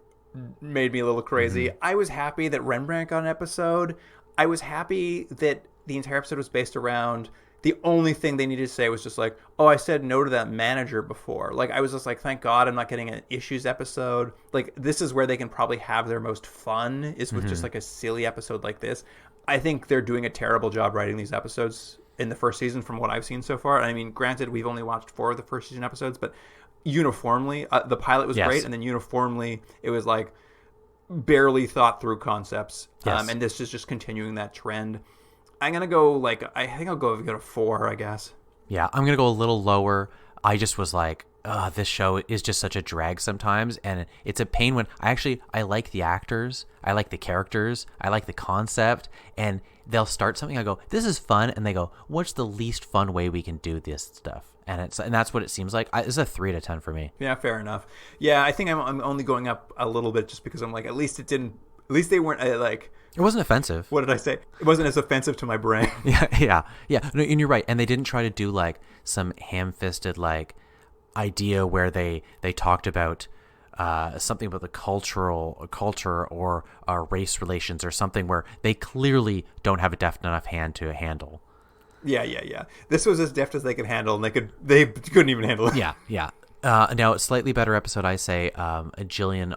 made me a little crazy. Mm-hmm. I was happy that Rembrandt got an episode. I was happy that the entire episode was based around the only thing they needed to say was just like, oh, I said no to that manager before. Like, I was just like, thank God I'm not getting an issues episode. Like, this is where they can probably have their most fun, is with just like a silly episode like this. I think they're doing a terrible job writing these episodes in the first season from what I've seen so far. I mean, granted, we've only watched 4 of the first season episodes, but uniformly, the pilot was great, and then uniformly, it was like barely thought through concepts. Yes. And this is just continuing that trend. I'm gonna go I think I'll go to 4, I guess. Yeah, I'm gonna go a little lower. I just was like, this show is just such a drag sometimes, and it's a pain when I like the actors, I like the characters, I like the concept, and they'll start something. I go, this is fun, and they go, what's the least fun way we can do this stuff? And that's what it seems like. It's a 3 out of 10 for me. Yeah, fair enough. Yeah, I think I'm only going up a little bit just because I'm like, at least they weren't like. It wasn't offensive. What did I say? It wasn't as offensive to my brain. Yeah. No, and you're right. And they didn't try to do like some ham-fisted like idea where they talked about something about the culture or race relations or something where they clearly don't have a deft enough hand to handle. Yeah. This was as deft as they could handle, and they couldn't even handle it. Yeah. Now, a slightly better episode, I say, a Jillian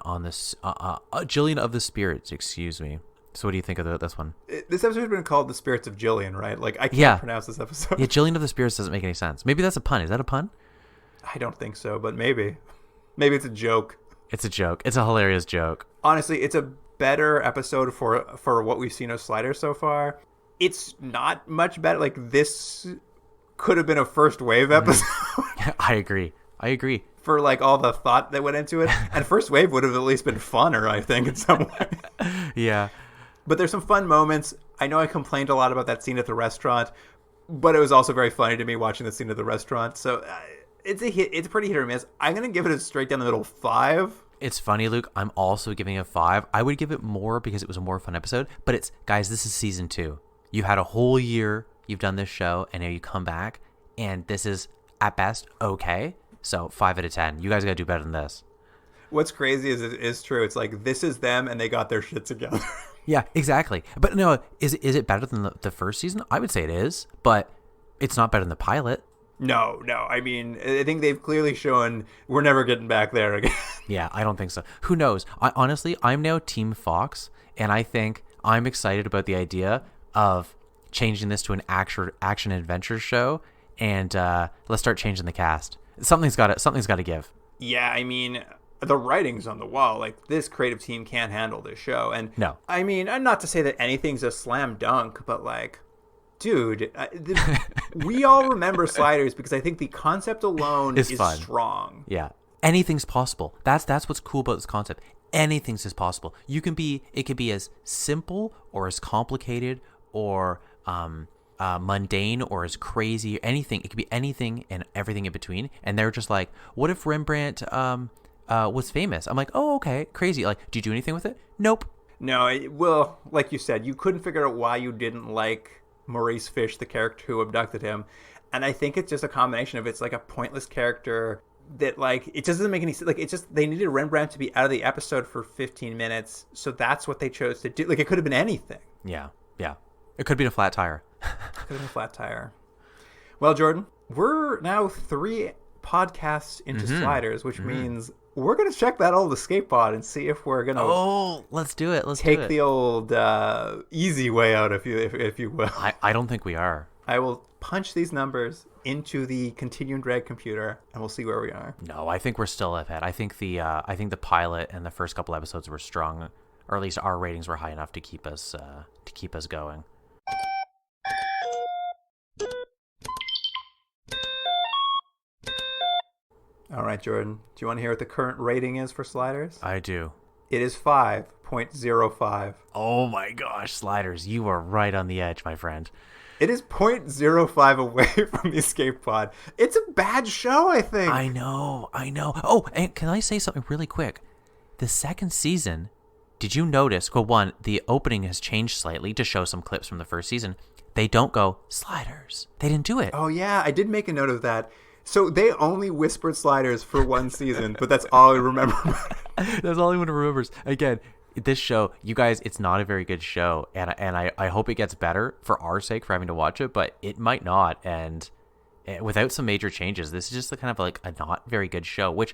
of the Spirits, excuse me. So what do you think of this one? This episode has been called The Spirits of Jillian, right? Like, I can't pronounce this episode. Yeah, Jillian of the Spirits doesn't make any sense. Maybe that's a pun. Is that a pun? I don't think so, but maybe. Maybe it's a joke. It's a joke. It's a hilarious joke. Honestly, it's a better episode for what we've seen of Sliders so far. It's not much better. Like, this could have been a first wave episode. I agree. For, like, all the thought that went into it. And first wave would have at least been funner, I think, in some way. Yeah. But there's some fun moments. I know I complained a lot about that scene at the restaurant, but it was also very funny to me watching the scene at the restaurant. So it's pretty hit or miss. I'm going to give it a straight down the middle 5. It's funny, Luke. I'm also giving it a 5. I would give it more because it was a more fun episode. But guys, this is season 2. You had a whole year. You've done this show, and now you come back, and this is, at best, okay. So 5 out of 10. You guys got to do better than this. What's crazy is it is true. It's like, this is them, and they got their shit together. Yeah, exactly. But no, is it better than the first season? I would say it is, but it's not better than the pilot. No. I mean, I think they've clearly shown we're never getting back there again. Yeah, I don't think so. Who knows? Honestly, I'm now Team Fox, and I think I'm excited about the idea of changing this to an action adventure show, and let's start changing the cast. Something's got to give. Yeah, I mean, the writing's on the wall. Like, this creative team can't handle this show. And No. I mean, not to say that anything's a slam dunk, but like, dude, we all remember Sliders because I think the concept alone is fun. strong. Yeah, anything's possible. That's what's cool about this concept. Anything's is possible. It can be as simple or as complicated or mundane or as crazy. Anything. It could be anything and everything in between. And they're just like, what if Rembrandt was famous? I'm like, oh, okay, crazy. Like, do you do anything with it? Nope. No, well, like you said, you couldn't figure out why you didn't like Maurice Fish, the character who abducted him. And I think it's just a combination of it's like a pointless character that like it just doesn't make any sense. Like, it's just they needed Rembrandt to be out of the episode for 15 minutes, so that's what they chose to do. Like, it could have been anything. Yeah. It could be a flat tire. Could have been a flat tire. Well, Jordan, we're now 3 podcasts into Sliders, which means we're going to check that old escape pod and see if we're going to Let's do it. take the old easy way out, if you will. I don't think we are. I will punch these numbers into the continuum drag computer, and we'll see where we are. No, I think we're still ahead. I think the pilot and the first couple episodes were strong, or at least our ratings were high enough to keep us going. All right, Jordan. Do you want to hear what the current rating is for Sliders? I do. It is 5.05. Oh my gosh, Sliders, you are right on the edge, my friend. It is 0.05 away from the escape pod. It's a bad show, I think. I know. Oh, and can I say something really quick? The second season, did you notice, well, one, the opening has changed slightly to show some clips from the first season. They don't go, Sliders. They didn't do it. Oh, yeah, I did make a note of that. So they only whispered Sliders for one season, but that's all I remember. That's all anyone remembers. Again, this show, you guys, it's not a very good show, and I hope it gets better for our sake for having to watch it, but it might not, and without some major changes, this is just kind of like a not very good show, which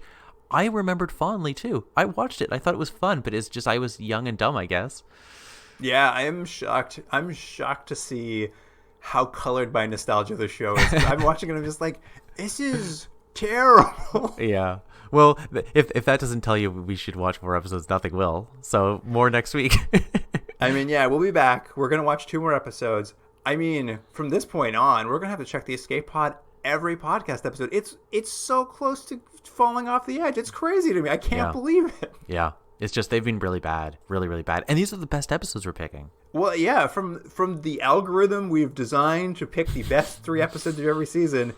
I remembered fondly too. I watched it, I thought it was fun, but it's just I was young and dumb, I guess. Yeah, I'm shocked. I'm shocked to see how colored by nostalgia the show is. I'm watching it, I'm just like, this is terrible. Yeah. Well, if that doesn't tell you we should watch more episodes, nothing will. So more next week. I mean, yeah, we'll be back. We're going to watch 2 more episodes. I mean, from this point on, we're going to have to check the escape pod every podcast episode. It's so close to falling off the edge. It's crazy to me. I can't believe it. Yeah. It's just they've been really bad. Really, really bad. And these are the best episodes we're picking. Well, yeah, from the algorithm we've designed to pick the best 3 episodes of every season.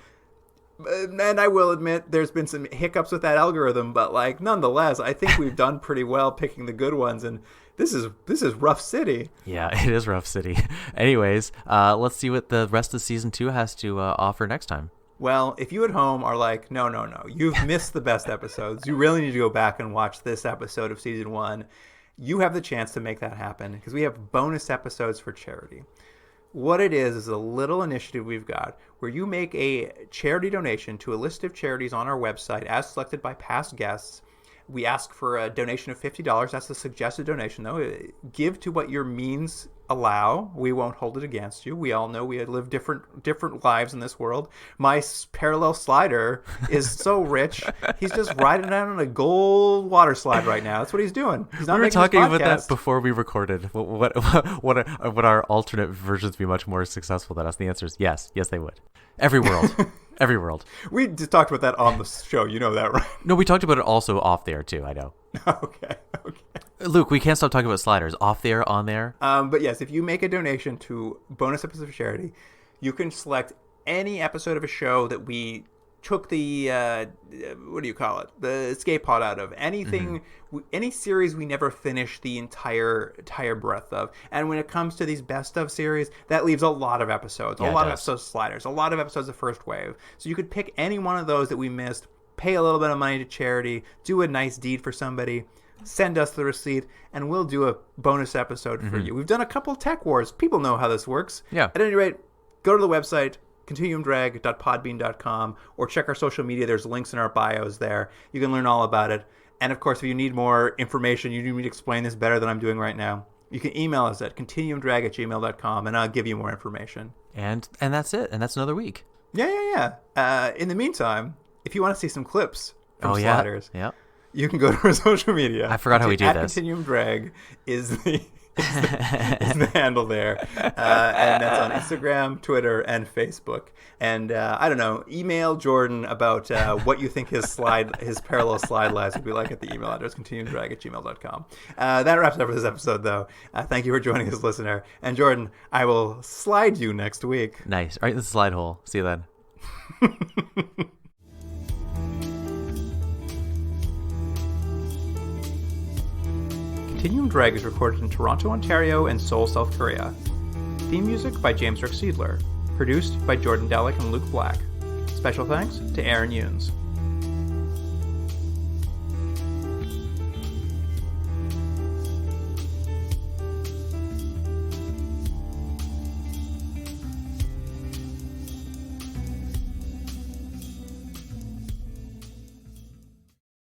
And I will admit there's been some hiccups with that algorithm, but like nonetheless, I think we've done pretty well picking the good ones, and this is rough city. Yeah, it is rough city. Anyways, let's see what the rest of season 2 has to offer next time. Well, if you at home are like, no, you've missed the best episodes, you really need to go back and watch this episode of season 1, you have the chance to make that happen because we have bonus episodes for charity. What it is a little initiative we've got where you make a charity donation to a list of charities on our website as selected by past guests. We ask for a donation of $50. That's the suggested donation, though. Give to what your means allow. We won't hold it against you. We all know we live different lives in this world. My parallel slider is so rich. He's just riding down on a gold water slide right now. That's what he's doing. He's not we were making his talking about that podcast. before we recorded. Would our alternate versions be much more successful than us? The answer is yes. Yes, they would. Every world. Every world. We just talked about that on the show. You know that, right? No, we talked about it also off there, too. I know. Okay. Luke, we can't stop talking about sliders. Off there, on there. But yes, if you make a donation to bonus episodes of charity, you can select any episode of a show that we took the the escape pod out of. Anything, any series we never finished the entire breadth of. And when it comes to these best of series, that leaves a lot of episodes, Yeah, a lot it of does. episodes of Sliders, a lot of episodes of First Wave. So you could pick any one of those that we missed, pay a little bit of money to charity, do a nice deed for somebody. send us the receipt, and we'll do a bonus episode for you. We've done a couple Tech Wars. People know how this works. Yeah. At any rate, go to the website, continuumdrag.podbean.com, or check our social media. There's links in our bios there. You can learn all about it. And, of course, if you need more information, you need me to explain this better than I'm doing right now, you can email us at continuumdrag@gmail.com, and I'll give you more information. And that's it. And that's another week. Yeah. In the meantime, if you want to see some clips from Sliders, Yeah. you can go to our social media. I forgot how we do at this. Continuum Drag is the handle there. And that's on Instagram, Twitter, and Facebook. And I don't know, email Jordan about what you think his parallel slide lives would be like at the email address, continuumdrag@gmail.com. That wraps it up for this episode, though. Thank you for joining us, listener. And Jordan, I will slide you next week. Nice. Right in the slide hole. See you then. Continuum Drag is recorded in Toronto, Ontario, and Seoul, South Korea. Theme music by James Rick Seidler. Produced by Jordan Delick and Luke Black. Special thanks to Aaron Yunes.